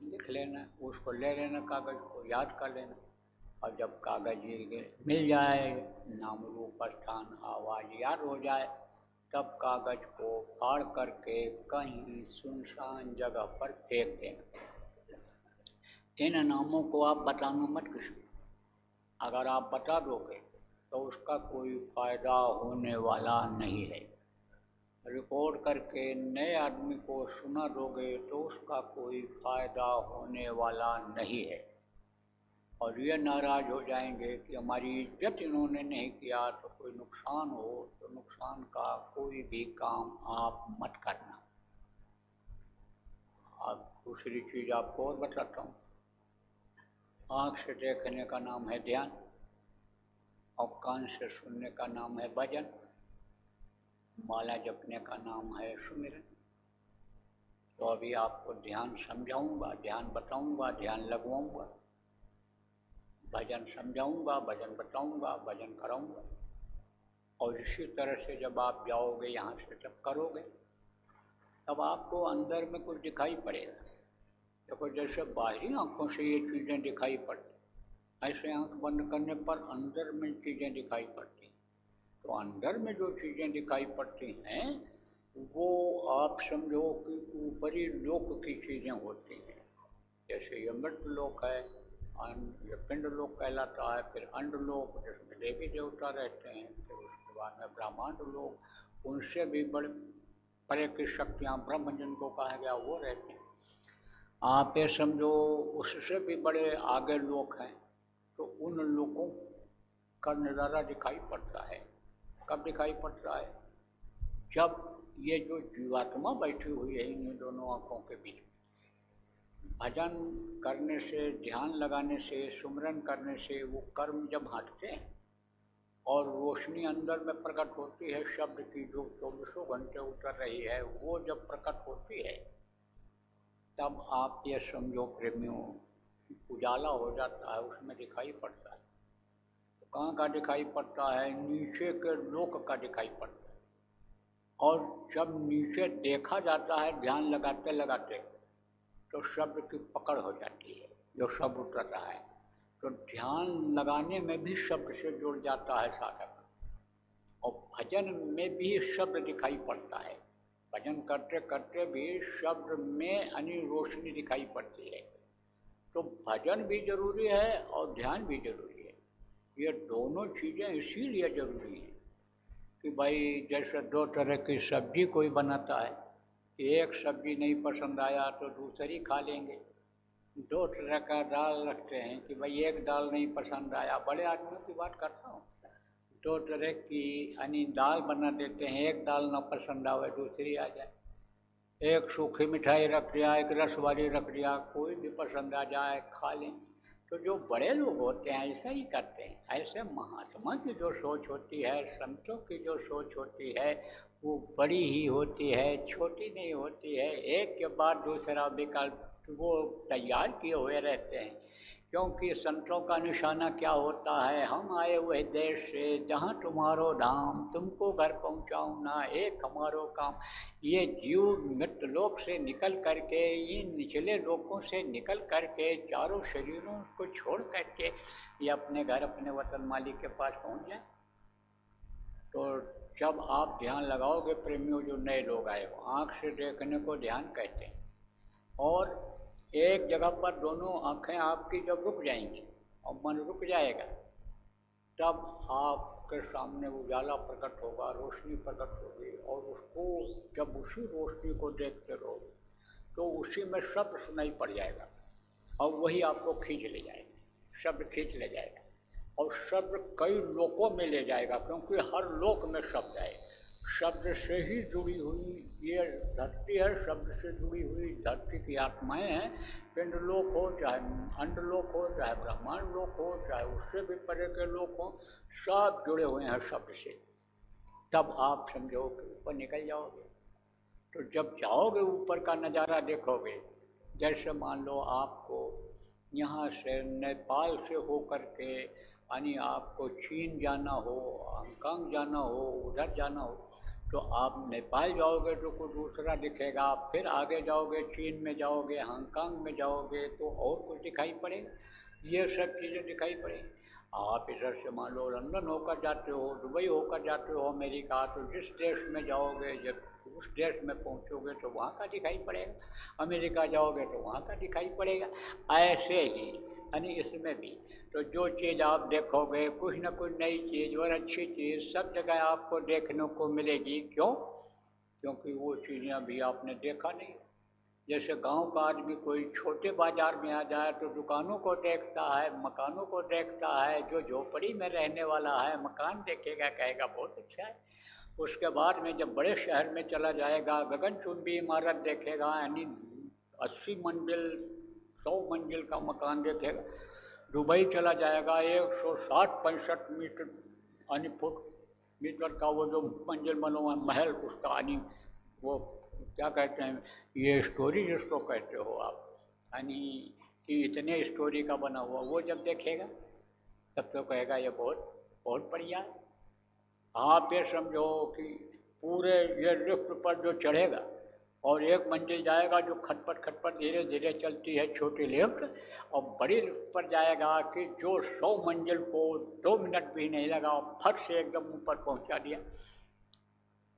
Speaker 1: लिख लेना, उसको ले लेना, कागज को याद कर लेना। और जब कागज मिल जाए, नाम रूप स्थान आवाज़ याद हो जाए, तब कागज को फाड़ करके कहीं सुनसान जगह पर फेंक देना। इन नामों को आप बताना मत किसी को। अगर आप बता दोगे तो उसका कोई फायदा होने वाला नहीं है। रिकॉर्ड करके नए आदमी को सुना दोगे तो उसका कोई फायदा होने वाला नहीं है। और ये नाराज हो जाएंगे कि हमारी इज्जत इन्होंने नहीं किया, तो कोई नुकसान हो तो नुकसान का कोई भी काम आप मत करना। अब दूसरी चीज़ आपको और बताता हूँ। आँख से देखने का नाम है ध्यान, और कान से सुनने का नाम है भजन, माला जपने का नाम है सुमिरन। तो अभी आपको ध्यान समझाऊंगा, ध्यान बताऊंगा, ध्यान लगवाऊंगा, भजन समझाऊंगा, भजन बताऊंगा, भजन कराऊंगा। और इसी तरह से जब आप जाओगे यहाँ से, जब करोगे, तब आपको अंदर में कुछ दिखाई पड़ेगा। देखो, जैसे बाहरी आँखों से ये चीज़ें दिखाई पड़ती, ऐसे आँख बंद करने पर अंदर में चीज़ें दिखाई पड़ती। तो अंदर में जो चीज़ें दिखाई पड़ती हैं वो आप समझो कि ऊपरी लोक की चीज़ें होती हैं। जैसे ये मृत लोक है, ये पिंड लोक कहलाता है, फिर अंड लोक जिसमें देवी देवता रहते हैं, फिर उसके बाद में ब्रह्मांड लोक, उनसे भी बड़े परे की शक्तियाँ ब्रह्म जिनको कहा गया वो रहते हैं। आप ये समझो उससे भी बड़े आगे लोक हैं। तो उन लोगों का नज़ारा दिखाई पड़ता है। कब दिखाई पड़ता है? जब ये जो जीवात्मा बैठी हुई है इन दोनों आँखों के बीच, भजन करने से, ध्यान लगाने से, सुमरन करने से वो कर्म जब हटते हैं और रोशनी अंदर में प्रकट होती है, शब्द की जो 24 घंटे उतर रही है वो जब प्रकट होती है, तब आप ये समझो प्रेमियों, उजाला हो जाता है, उसमें दिखाई पड़ता है। तो कहाँ का दिखाई पड़ता है? नीचे के लोक का दिखाई पड़ता है। और जब नीचे देखा जाता है ध्यान लगाते लगाते, तो शब्द की पकड़ हो जाती है, जो शब्द उतर रहा है। तो ध्यान लगाने में भी शब्द से जुड़ जाता है साधक, और भजन में भी शब्द दिखाई पड़ता है। भजन करते करते भी शब्द में यानी रोशनी दिखाई पड़ती है। तो भजन भी जरूरी है और ध्यान भी जरूरी है। ये दोनों चीज़ें इसीलिए जरूरी हैं कि भाई जैसे 2 तरह की सब्जी कोई बनाता है, एक सब्जी नहीं पसंद आया तो दूसरी खा लेंगे। 2 तरह का दाल रखते हैं कि भाई एक दाल नहीं पसंद आया, बड़े आदमियों की बात करता हूँ। 2 तरह की यानी दाल बना देते हैं, एक दाल ना पसंद आवे दूसरी आ जाए। एक सूखी मिठाई रख दिया, एक रस वाली रख दिया, कोई भी पसंद आ जाए खा लें। तो जो बड़े लोग होते हैं ऐसा ही करते हैं। ऐसे महात्मा की जो सोच होती है, संतों की जो सोच होती है, वो बड़ी ही होती है, छोटी नहीं होती है। एक के बाद दूसरा विकल्प वो तैयार किए हुए रहते हैं। क्योंकि संतों का निशाना क्या होता है? हम आए हुए देश से जहाँ तुम्हारो धाम, तुमको घर पहुँचाऊँ ना एक हमारो काम। ये जीव मृत लोक से निकल करके, इन निचले लोकों से निकल करके, चारों शरीरों को छोड़ करके ये अपने घर, अपने वतन मालिक के पास पहुँच जाए। तो जब आप ध्यान लगाओगे प्रेमियों, जो नए लोग आए हो, आँख से देखने को ध्यान कहते हैं। और एक जगह पर दोनों आंखें आपकी जब रुक जाएंगी और मन रुक जाएगा, तब आपके सामने उजाला प्रकट होगा, रोशनी प्रकट होगी, और उसको जब उसी रोशनी को देखते रहोगे तो उसी में शब्द सुनाई पड़ जाएगा और वही आपको खींच ले जाएगा, शब्द खींच ले जाएगा। और शब्द कई लोकों में ले जाएगा, क्योंकि हर लोक में शब्द है। शब्द से ही जुड़ी हुई ये धरती है, शब्द से जुड़ी हुई धरती की आत्माएं हैं। पिंड लोक हो, चाहे अंड लोक हो, चाहे ब्रह्मांड लोक हो, चाहे उससे भी परे के लोक हो, सब जुड़े हुए हैं शब्द से। तब आप समझो कि ऊपर निकल जाओगे। तो जब जाओगे ऊपर का नज़ारा देखोगे, जैसे मान लो आपको यहाँ से नेपाल से होकर के यानी आपको चीन जाना हो, हांगकांग जाना हो, उधर जाना हो, तो आप नेपाल जाओगे तो कुछ दूसरा दिखेगा, फिर आगे जाओगे, चीन में जाओगे, हांगकांग में जाओगे तो और कुछ दिखाई पड़ेगा। ये सब चीज़ें दिखाई पड़ेगी। आप इधर से मान लो लंदन होकर जाते हो, दुबई होकर जाते हो, अमेरिका, तो जिस देश में जाओगे, जब उस देश में पहुंचोगे तो वहाँ का दिखाई पड़ेगा। अमेरिका जाओगे तो वहाँ का दिखाई पड़ेगा। ऐसे ही यानी इसमें भी तो जो चीज़ आप देखोगे, कुछ न कुछ नई चीज़ और अच्छी चीज़ सब जगह आपको देखने को मिलेगी। क्यों? क्योंकि वो चीज़ें अभी आपने देखा नहीं। जैसे गांव का आदमी कोई छोटे बाजार में आ जाए तो दुकानों को देखता है, मकानों को देखता है। जो झोपड़ी में रहने वाला है मकान देखेगा, कहेगा बहुत अच्छा है। उसके बाद में जब बड़े शहर में चला जाएगा, गगनचुंबी इमारत देखेगा, यानी 80 मंजिल 100 मंजिल का मकान देखेगा। दुबई चला जाएगा, 160-65 मीटर यानी फुट मीटर का वो जो मंजिल बना महल, उसका यानी वो क्या कहते हैं, ये स्टोरी जिसको कहते हो आप, यानी कि इतने स्टोरी का बना हुआ, वो जब देखेगा तब तो कहेगा ये बहुत बहुत बढ़िया है। आप ये समझो कि पूरे ये लिफ्ट पर जो चढ़ेगा और एक मंजिल जाएगा, जो खटपट खटपट धीरे धीरे चलती है छोटी लिफ्ट, और बड़ी लिफ्ट पर जाएगा कि जो 100 मंजिल को 2 मिनट भी नहीं लगा और फट से एकदम ऊपर पहुंचा दिया।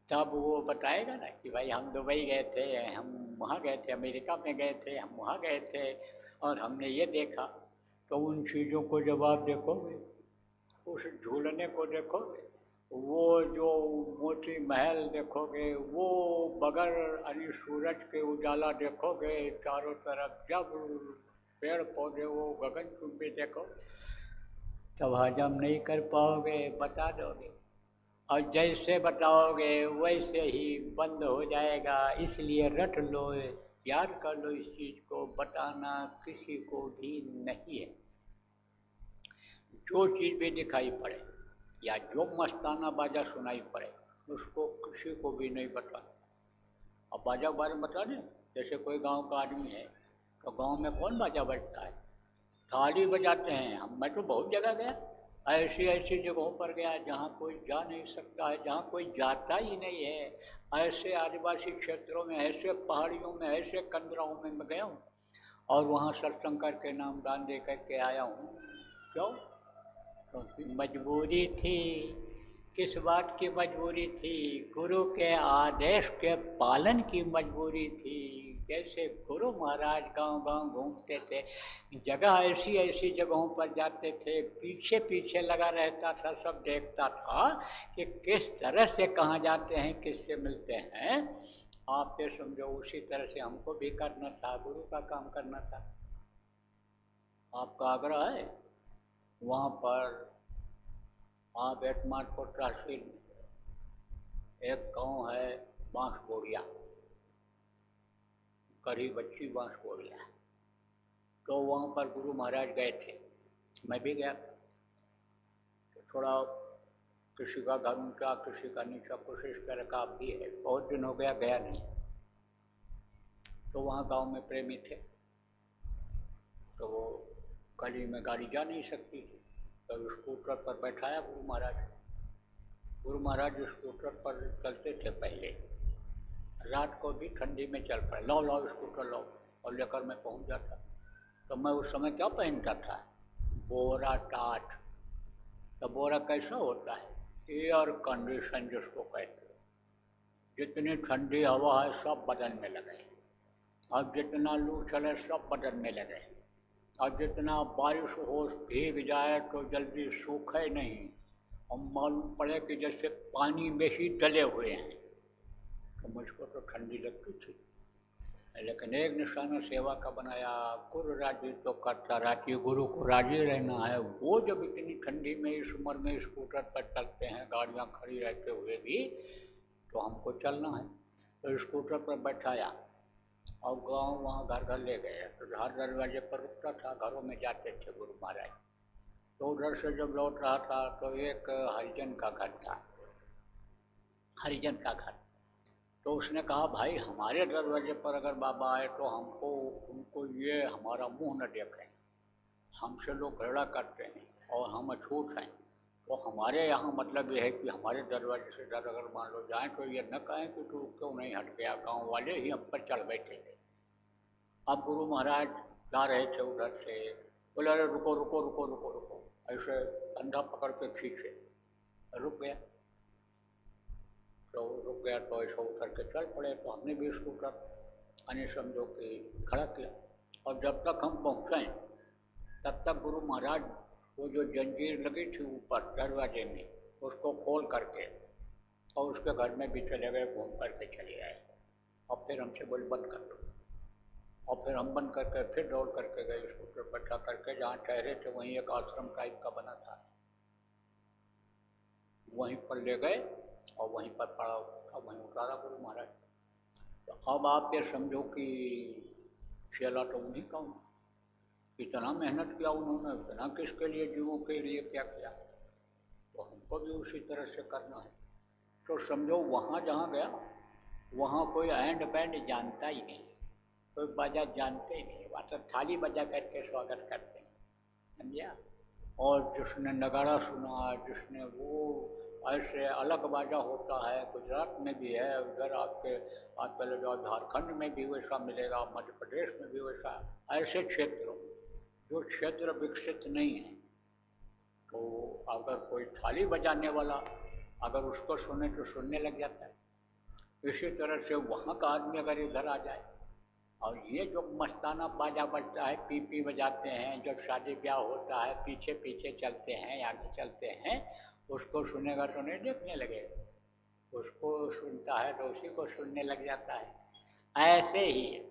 Speaker 1: तब वो बताएगा ना कि भाई हम दुबई गए थे, हम वहाँ गए थे, अमेरिका में गए थे, हम वहाँ गए थे और हमने ये देखा। तो उन चीज़ों को जब आप देखोगे, उस झूलने को देखोगे, वो जो मोती महल देखोगे, वो बगैर यानी सूरज के उजाला देखोगे चारों तरफ, जब पेड़ पौधे वो गगनचुंबी देखो, तब हजम नहीं कर पाओगे, बता दोगे। और जैसे बताओगे वैसे ही बंद हो जाएगा। इसलिए रट लो, याद कर लो इस चीज़ को, बताना किसी को भी नहीं है। जो चीज़ भी दिखाई पड़े या जो मस्ताना बाजा सुनाई पड़े, उसको किसी को भी नहीं बताना। अब बाजा के बारे में बता दें, जैसे कोई गांव का आदमी है तो गांव में कौन बाजा बजता है? थाली बजाते हैं। मैं तो बहुत जगह गया, ऐसी ऐसी जगहों पर गया जहाँ कोई जा नहीं सकता है, जहाँ कोई जाता ही नहीं है। ऐसे आदिवासी क्षेत्रों में, ऐसे पहाड़ियों में, ऐसे कंदराओं में मैं गया हूँ और वहाँ सत्संग करके नाम दान दे करके आया हूँ। क्यों? क्योंकि मजबूरी थी। किस बात की मजबूरी थी? गुरु के आदेश के पालन की मजबूरी थी। जैसे गुरु महाराज गांव गांव घूमते थे, जगह ऐसी ऐसी जगहों पर जाते थे, पीछे पीछे लगा रहता था, सब देखता था कि किस तरह से कहाँ जाते हैं, किससे मिलते हैं। आप ये समझो उसी तरह से हमको भी करना था, गुरु का काम करना था। आपका आग्रह है वहाँ पर आप एटमादपुर तहसील में एक गांव है बांसबोरिया, करीब 25 बांसबोरिया, तो वहाँ पर गुरु महाराज गए थे, मैं भी गया। तो थोड़ा किसी का घर ऊँचा, किसी का नीचा, कुछ इस तरह का भी है। बहुत दिन हो गया, गया नहीं। तो वहाँ गांव में प्रेमी थे, तो वो गली में गाड़ी जा नहीं सकती थी, तो स्कूटर पर बैठाया गुरु महाराज। गुरु महाराज स्कूटर पर चलते थे पहले, रात को भी ठंडी में चल पड़े, लाओ लाओ स्कूटर लाओ, और लेकर मैं पहुंच जाता। तो मैं उस समय क्या पहनता था? बोरा टाट। तो बोरा कैसा होता है? एयर कंडीशन जिसको कहते हैं। जितनी ठंडी हवा है सब बदन में लगे, और जितना लू चले सब बदन में लगे, और जितना बारिश हो भीग जाए तो जल्दी सूखे नहीं, और मालूम पड़े कि जैसे पानी में ही डले हुए हैं। तो मुझको तो ठंडी लगती थी, लेकिन एक निशाना सेवा का बनाया, गुरु राजी तो करता राजी, गुरु को राजी रहना है। वो जब इतनी ठंडी में इस उम्र में स्कूटर पर चलते हैं, गाड़ियाँ खड़ी रहते हुए भी, तो हमको चलना है। तो स्कूटर पर बैठाया और गांव वहाँ घर घर ले गए। तो हर दरवाजे पर रुकता था, घरों में जाते थे गुरु महाराज। तो उधर से जब लौट रहा था तो एक हरिजन का घर था, हरिजन का घर। तो उसने कहा भाई हमारे दरवाजे पर अगर बाबा आए तो हमको उनको ये हमारा मुंह न देखें, हमसे लोग घृणा करते हैं और हम अछूत हैं। तो हमारे यहाँ मतलब ये है कि हमारे दरवाजे से डर अगर मान लो जाएँ तो ये न कहें कि तू क्यों नहीं हट गया, गाँव वाले ही हम पर चढ़ बैठे थे। अब गुरु महाराज जा रहे थे उधर से, बोले अरे रुको रुको रुको रुको रुको, ऐसे कंधा पकड़ के खींचे, रुक गया। तो रुक गया तो ऐसा उतर के चल पड़े। तो हमने भी स्कूटर अन्य समझो कि खड़ा किया, और जब तक हम पहुँचे तब तक गुरु महाराज वो जो जंजीर लगी थी ऊपर दरवाजे में उसको खोल करके और उसके घर में भी चले गए, घूम करके चले आए। और फिर हमसे बोले बंद कर दो, और फिर हम बंद करके फिर दौड़ करके गए स्कूटर पर ठा करके, जहाँ ठहरे थे वहीं एक आश्रम टाइप का बना था, वहीं पर ले गए और वहीं पर पड़ा था, वहीं उतारा गुरु महाराज। तो अब आप ये समझो कि चेला तो उन्हीं का हूँ, इतना मेहनत किया उन्होंने, इतना किसके लिए, जीवों के लिए क्या किया, तो हमको भी उसी तरह से करना है। तो समझो वहाँ जहाँ गया वहाँ कोई एंड बैंड जानता ही नहीं, कोई बाजा जानते ही नहीं, वहाँ तो थाली बजा करके स्वागत करते हैं, समझा। और जिसने नगाड़ा सुना, जिसने वो ऐसे अलग बाजा होता है, गुजरात में भी है, उधर आपके आप पहले जाओ झारखंड में भी वैसा मिलेगा, मध्य प्रदेश में भी वैसा। ऐसे क्षेत्रों जो क्षेत्र विकसित नहीं है, तो अगर कोई थाली बजाने वाला अगर उसको सुने तो सुनने लग जाता है। इसी तरह से वहाँ का आदमी अगर इधर आ जाए, और ये जो मस्ताना बाजा बजता है, पीपी बजाते हैं, जब शादी ब्याह होता है पीछे पीछे चलते हैं, आगे चलते हैं, उसको सुनेगा तो नहीं देखने लगेगा, उसको सुनता है तो उसी को सुनने लग जाता है। ऐसे ही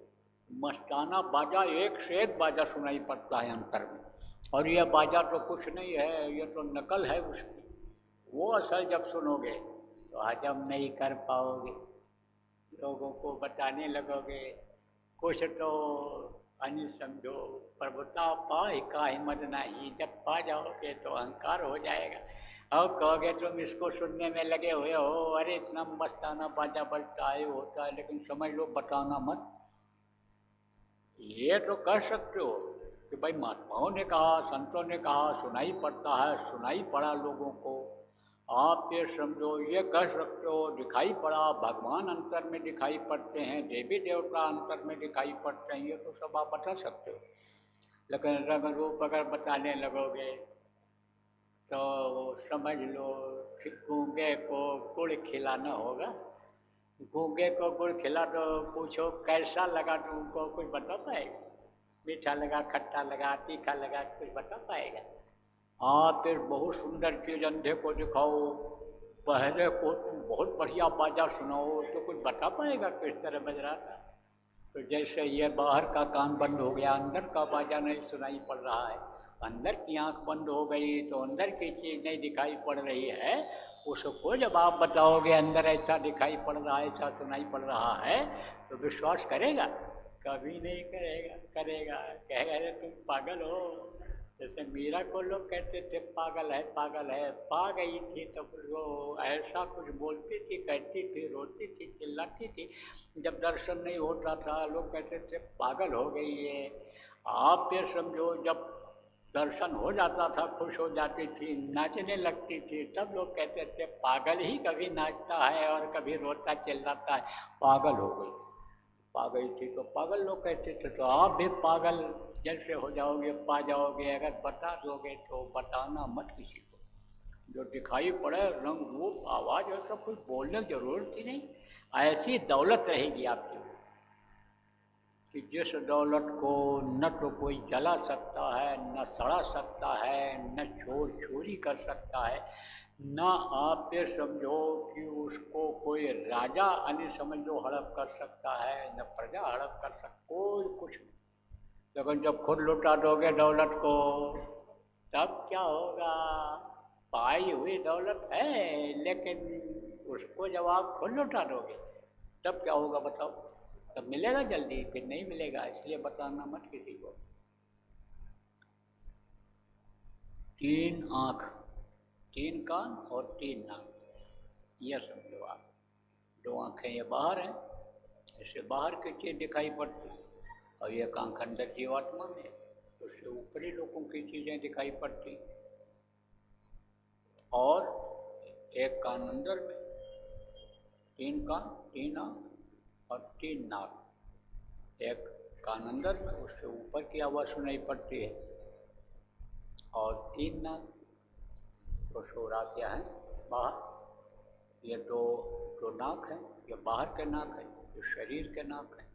Speaker 1: मस्ताना बाजा एक से एक बाजा सुनाई पड़ता है अंतर में, और यह बाजा तो कुछ नहीं है, ये तो नकल है उसकी। वो असल जब सुनोगे तो हजम नहीं कर पाओगे, लोगों को बताने लगोगे कुछ तो अन्य समझो, प्रभुता पाए का हिम्मत नहीं, जब पा जाओगे तो अहंकार हो जाएगा। और कहोगे तुम इसको सुनने में लगे हुए हो, अरे इतना मस्ताना बाजा बजता है होता है, लेकिन समझ लो बताना मत। ये तो कर सकते हो कि भाई महात्माओं ने कहा, संतों ने कहा, सुनाई पड़ता है, सुनाई पड़ा लोगों को, आप ये समझो, ये कह सकते हो दिखाई पड़ा, भगवान अंतर में दिखाई पड़ते हैं, देवी देवता अंतर में दिखाई पड़ते हैं, ये तो सब आप बता सकते हो। लेकिन रंग रूप अगर बताने लगोगे तो समझ लो कि गूंगे को गुड़ खिलाना होगा। गूंगे को गुड़ खिला तो पूछो कैसा लगा, तो उनको कुछ बता पाएगा? मीठा लगा, खट्टा लगा, तीखा लगा, कुछ बता पाएगा? फिर बहुत सुंदर चीज़ अंधे को दिखाओ, बहरे को तुम बहुत बढ़िया बाजा सुनाओ, तो कुछ बता पाएगा किस तरह बज रहा था? तो जैसे ये बाहर का कान बंद हो गया, अंदर का बाजा नहीं सुनाई पड़ रहा है, अंदर की आंख बंद हो गई तो अंदर की चीज़ नहीं दिखाई पड़ रही है, उसको जब आप बताओगे अंदर ऐसा दिखाई पड़ रहा है, ऐसा सुनाई पड़ रहा है, तो विश्वास करेगा? कभी नहीं करेगा। करेगा कहेगा अरे तुम पागल हो। जैसे मीरा को लोग कहते थे पागल है पागल है, पा गई थी तो वो ऐसा कुछ बोलती थी, कहती थी, रोती थी, चिल्लाती थी, जब दर्शन नहीं होता था लोग कहते थे पागल हो गई है। आप ये समझो जब दर्शन हो जाता था खुश हो जाती थी, नाचने लगती थी, तब लोग कहते थे पागल ही कभी नाचता है और कभी रोता चिल्लाता है, पागल हो गई। पा गई थी तो पागल लोग कहते थे, तो आप भी पागल जैसे हो जाओगे, पा जाओगे। अगर बता दोगे तो बताना मत किसी को, जो दिखाई पड़े रंग रूप आवाज़ और सब कुछ बोलने की जरूरत ही नहीं, ऐसी दौलत रहेगी आपकी। कि जिस दौलत को न तो कोई जला सकता है, न सड़ा सकता है, न चोर चोरी कर सकता है, न आप ये समझो कि उसको कोई राजा अन्य समझ लो हड़प कर सकता है, न प्रजा हड़प कर सकता, कोई कुछ नहीं। लेकिन जब खुद लुटा दोगे दौलत को तब क्या होगा? पाई हुई दौलत है लेकिन उसको जब आप खुद लुटा दोगे तब क्या होगा बताओ? तब मिलेगा जल्दी? फिर नहीं मिलेगा। इसलिए बताना मत किसी को। 3 आँख, 3 कान और 3 नाक, यह समझो आप। 2 आँखें ये बाहर हैं, इससे बाहर की चीज़ दिखाई पड़ती है, और एक आँख अंदर जीवात्मा में, उससे ऊपरी लोगों की चीज़ें दिखाई पड़ती। और एक कान अंदर में, 3 कान, 3 आँख और 3 नाक। एक कान अंदर में, उससे ऊपर की आवाज़ सुनाई पड़ती है, और 3 नाक तो शोर क्या है बाहर। ये दो नाक है, ये बाहर के नाक है, ये शरीर के नाक है,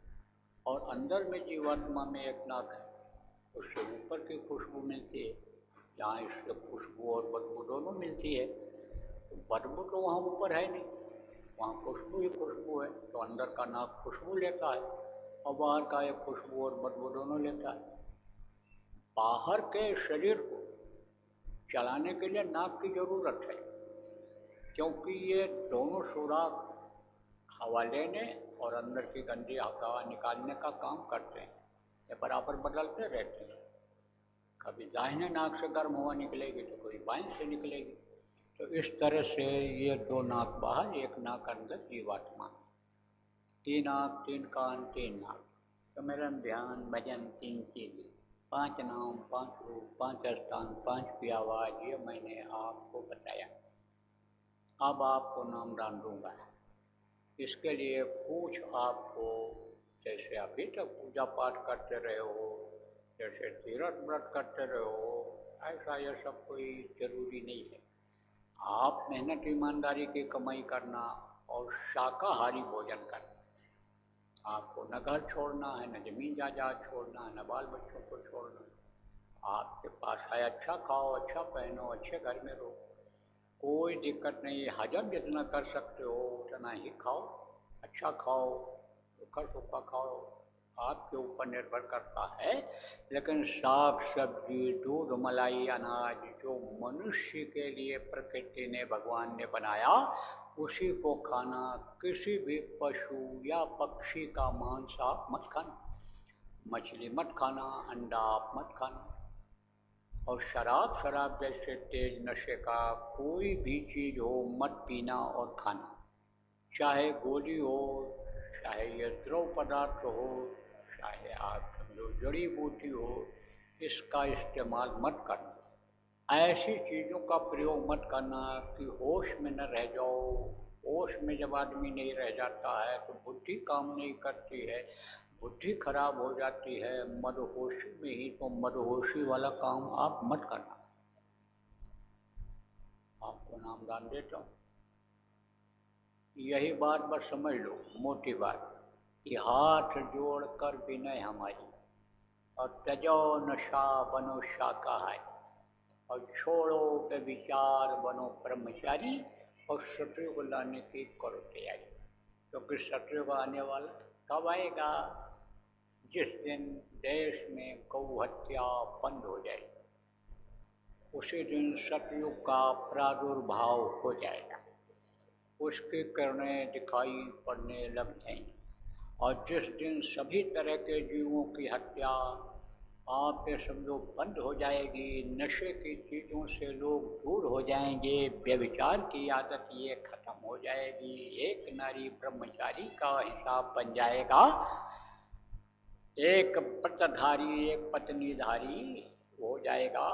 Speaker 1: और अंदर में जीवात्मा में एक नाक है, उससे ऊपर की खुशबू मिलती है। जहाँ इससे खुशबू और बदबू दोनों मिलती है, तो बदबू तो वहाँ ऊपर है नहीं, वहाँ खुशबू ही खुशबू है। तो अंदर का नाक खुशबू लेता है और बाहर का एक खुशबू और बदबू दोनों लेता है। बाहर के शरीर को चलाने के लिए नाक की जरूरत है, क्योंकि ये दोनों सुराख हवा लेने और अंदर की गंदी हवा निकालने का काम करते हैं। ये बराबर बदलते रहते हैं। कभी दाहिने नाक से गर्म हवा निकलेगी तो कभी बाएं से निकलेगी। तो इस तरह से ये 2 नाक बाहर, एक नाक अंदर जीवात्मा। 3 आँख, 3 कान, 3 नाक। सुमिरन, ध्यान, भजन, 3 चीजें, 5 नाम, 5 रूप, 5 स्थान, 5 की आवाज़, ये मैंने आपको बताया। अब आपको नाम दान दूंगा। इसके लिए कुछ आपको, जैसे अभी तक पूजा पाठ करते रहे हो, जैसे तीर्थ व्रत करते रहे हो, ऐसा यह सब कोई जरूरी नहीं है। आप मेहनत ईमानदारी की कमाई करना और शाकाहारी भोजन करना। आपको न घर छोड़ना है, न जमीन जायदाद छोड़ना है, न बाल बच्चों को छोड़ना है। आपके पास है, अच्छा खाओ, अच्छा पहनो, अच्छे घर में रहो, कोई दिक्कत नहीं है। हजम जितना कर सकते हो उतना ही खाओ, अच्छा खाओ, सूखा सूखा खाओ, आपके ऊपर निर्भर करता है। लेकिन साग सब्जी, दूध, मलाई, अनाज जो मनुष्य के लिए प्रकृति ने, भगवान ने बनाया, उसी को खाना। किसी भी पशु या पक्षी का मांस आप मत खाना, मछली मत खाना, अंडा आप मत खाना, और शराब जैसे तेज नशे का कोई भी चीज़ हो मत पीना और खाना। चाहे गोली हो, चाहे ये द्रव पदार्थ हो, चाहे आप समझो जड़ी बूटी हो, इसका इस्तेमाल मत करना। ऐसी चीज़ों का प्रयोग मत करना कि होश में न रह जाओ। होश में जब आदमी नहीं रह जाता है तो बुद्धि काम नहीं करती है, बुद्धि खराब हो जाती है मदहोशी में ही। तो मदहोशी वाला काम आप मत करना। आपको नाम दान देता हूँ, यही बात बस समझ लो, मोटी बात, कि हाथ जोड़कर विनय हमारी, और त्यजो नशा बनो शाकाहारी, और छोड़ो के विचार बनो ब्रह्मचारी, और सतयुग लाने की करो तैयारी। क्योंकि सतयुग आने वाला कब आएगा? जिस दिन देश में गौ हत्या बंद हो जाएगी, उसी दिन सतयुग का प्रादुर्भाव हो जाएगा, उसकी किरणें दिखाई पड़ने लग जाएंगी। और जिस दिन सभी तरह के जीवों की हत्या आप ये समझो बंद हो जाएगी, नशे की चीज़ों से लोग दूर हो जाएंगे, व्यभिचार की आदत ये खत्म हो जाएगी, एक नारी ब्रह्मचारी का हिसाब बन जाएगा, एक व्रतधारी एक पत्नीधारी हो जाएगा।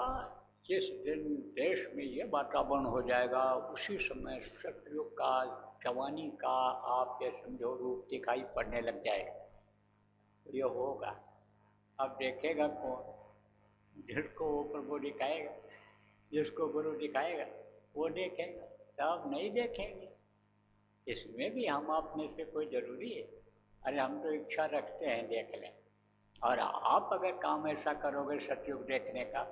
Speaker 1: जिस दिन देश में ये वातावरण हो जाएगा, उसी समय सतयुग का, जवानी का आप ये समझो रूप दिखाई पड़ने लग जाएगा। तो ये होगा। अब देखेगा कौन? जिसको वो प्रभु दिखाएगा, जिसको गुरु दिखाएगा वो देखेगा, सब नहीं देखेंगे। इसमें भी हम आप में से कोई जरूरी है? अरे हम तो इच्छा रखते हैं देख लें, और आप अगर काम ऐसा करोगे सतयुग देखने का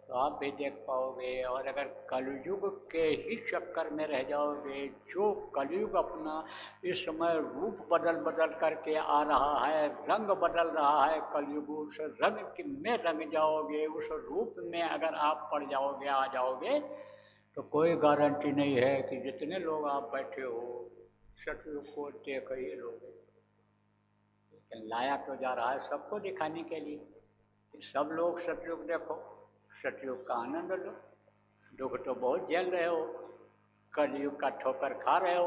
Speaker 1: तो आप भी देख पाओगे। और अगर कलयुग के ही चक्कर में रह जाओगे, जो कलयुग अपना इस समय रूप बदल बदल करके आ रहा है, रंग बदल रहा है कलयुग, उस रंग में रंग जाओगे, उस रूप में अगर आप पड़ जाओगे, आ जाओगे, तो कोई गारंटी नहीं है कि जितने लोग आप बैठे हो सतयुग को देख ही लोगे। लेकिन लाया तो जा रहा है सबको दिखाने के लिए कि सब लोग सतयुग देखो, सतयुग का आनंद लो। दुख तो बहुत झेल रहे हो, कलयुग का ठोकर खा रहे हो,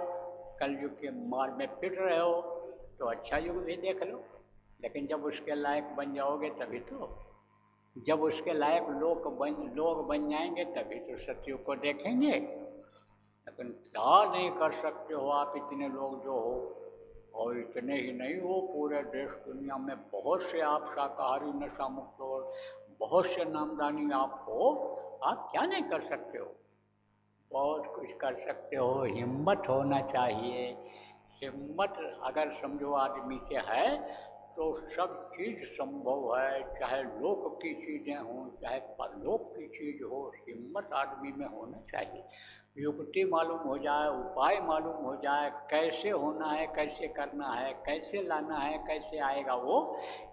Speaker 1: कलयुग के मार में पिट रहे हो, तो अच्छा युग भी देख लो। लेकिन जब उसके लायक बन जाओगे तभी तो, जब उसके लायक लोग बन जाएंगे तभी तो सतयुग को देखेंगे। लेकिन क्या नहीं कर सकते हो आप, इतने लोग जो हो। और इतने ही नहीं हो, पूरे देश दुनिया में बहुत से आप शाकाहारी नशा मुक्त हो, बहुत से नामदानी आप हो, आप क्या नहीं कर सकते हो, बहुत कुछ कर सकते हो। हिम्मत होना चाहिए। हिम्मत अगर समझो आदमी के है तो सब चीज़ संभव है, चाहे लोक की चीज़ें हों चाहे परलोक की चीज़ हो, हिम्मत आदमी में होना चाहिए। युक्ति मालूम हो जाए, उपाय मालूम हो जाए, कैसे होना है, कैसे करना है, कैसे लाना है, कैसे आएगा वो,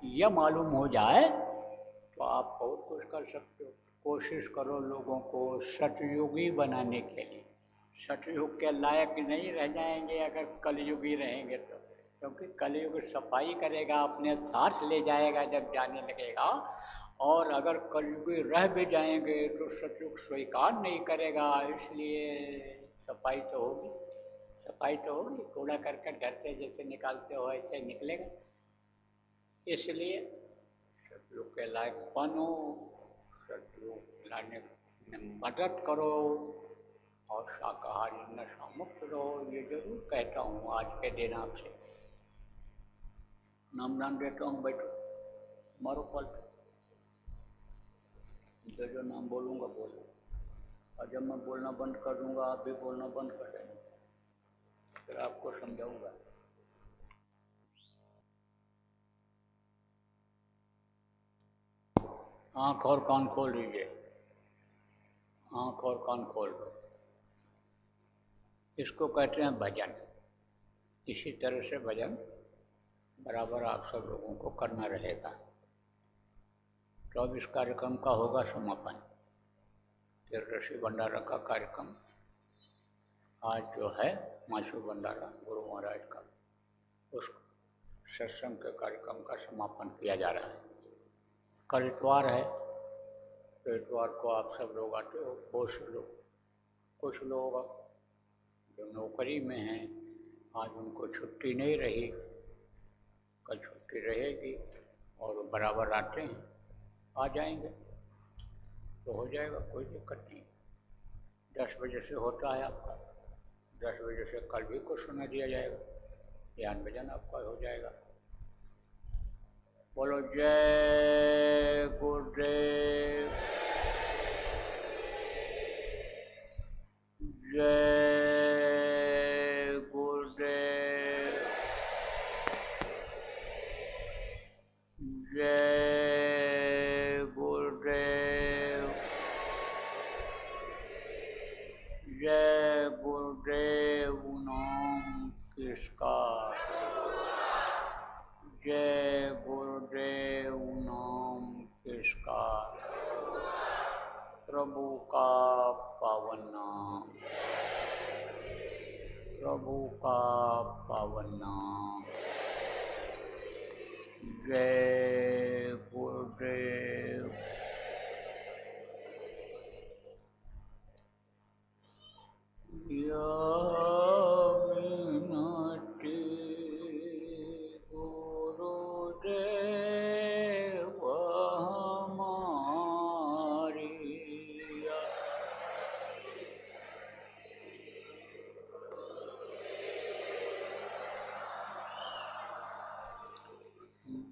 Speaker 1: यह मालूम हो जाए तो आप बहुत कुछ कर सकते हो। कोशिश करो लोगों को सतयुगी बनाने के लिए। सतयुग के लायक नहीं रह जाएंगे अगर कलयुगी रहेंगे तो, क्योंकि कलयुग सफाई करेगा, अपने साथ ले जाएगा जब जाने लगेगा। और अगर कलयुगी रह भी जाएंगे तो सतयुग स्वीकार नहीं करेगा, इसलिए सफाई तो होगी। सफाई तो होगी, कूड़ा करकट घर से जैसे निकालते हो ऐसे निकलेगा। इसलिए सतयुग के लायक बनो, सतयुग लाने में मदद करो और शाकाहारी नशा मुक्त रहो, ये जरूर कहता हूँ आज के दिन आपसे। नामदान देता हूँ, बैठो मारो पल, जो जो नाम बोलूँगा बोलो, और जब मैं बोलना बंद कर दूँगा आप भी बोलना बंद कर देना, फिर आपको समझाऊँगा। आँख और कान खोल लीजिए, आँख और कान खोल दो। इसको कहते हैं भजन। इसी तरह से भजन बराबर आप सब लोगों को करना रहेगा। तो अब इस कार्यक्रम का होगा समापन। ऋषि भंडारा का कार्यक्रम आज जो है माशु भंडारा गुरु महाराज का, उस सत्संग के कार्यक्रम का समापन किया जा रहा है। कल इतवार है, तो इतवार को आप सब लोग आते हो, कुछ लोग जो नौकरी में हैं आज उनको छुट्टी नहीं रही, कल छुट्टी रहेगी और बराबर आते हैं, आ जाएंगे तो हो जाएगा, कोई दिक्कत नहीं। 10 बजे से होता है आपका, 10 बजे से कल भी कुछ सुना दिया जाएगा, ध्यान भजन आपका हो जाएगा। बोलो जय गुरुदेव, जय गुरुदेव, जय गुरुदेव, जय गुरुदेव नाम किसका, जय गुरुदेव नाम किसका, प्रभु का पावन नाम, प्रभु का पावन नाम। जय गुरुदेव। मिनति गुरुदेव हमारी,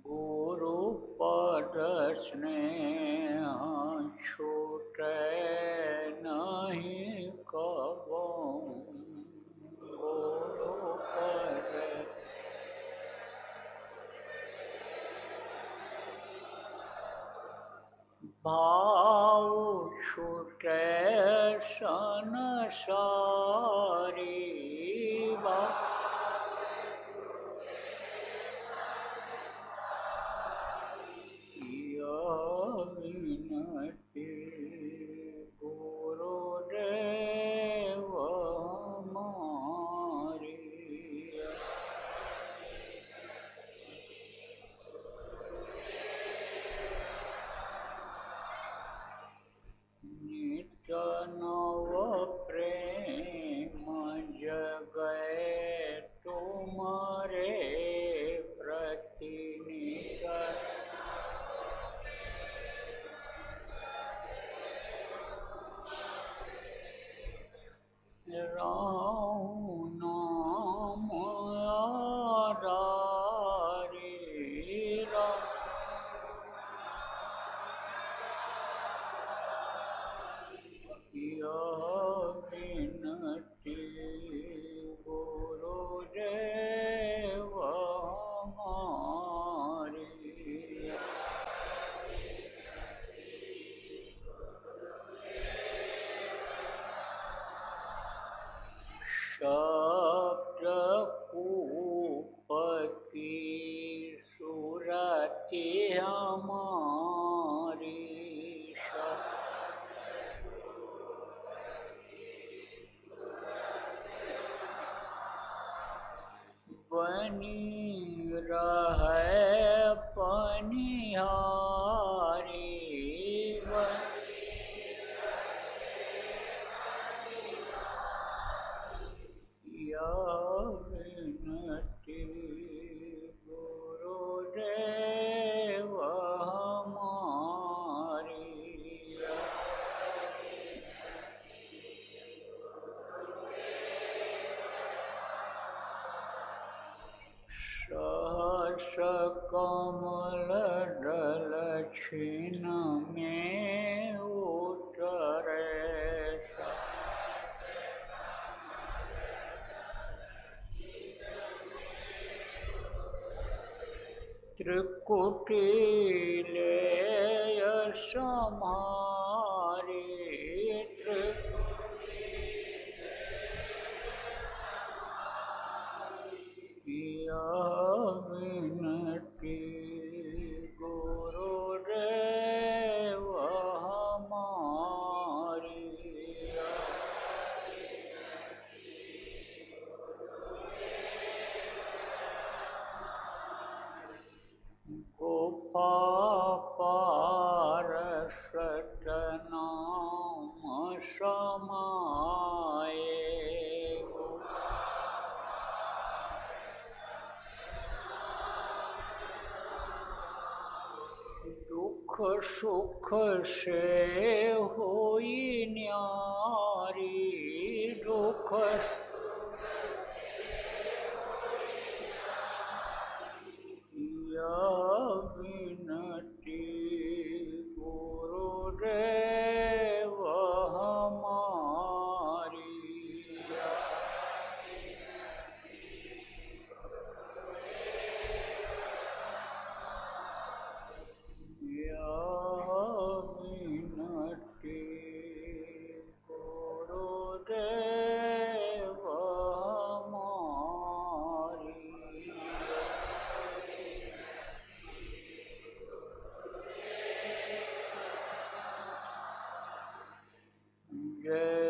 Speaker 1: गुरु पद स्नेह संसारी विनती गुरुदेव हमारी। नित नव प्रेम जगै तुम्हारे प्रति नित राम नाम आधारी यह विनती गुरुदेव हमारी। सप्तकूप की सुरति हमारी बनी रहे पनिहारी। यह विनती गुरुदेव हमारी। सहस कमल दल छिन में उतरे त्रिकुटी लेय समारी। यह विनती गुरुदेव हमारी। गोपापार सतनाम समाये दुख सुख से होई न्यारी। दुख यह विनती गुरुदेव हमारी। यह विनती गुरुदेव हमारी। जय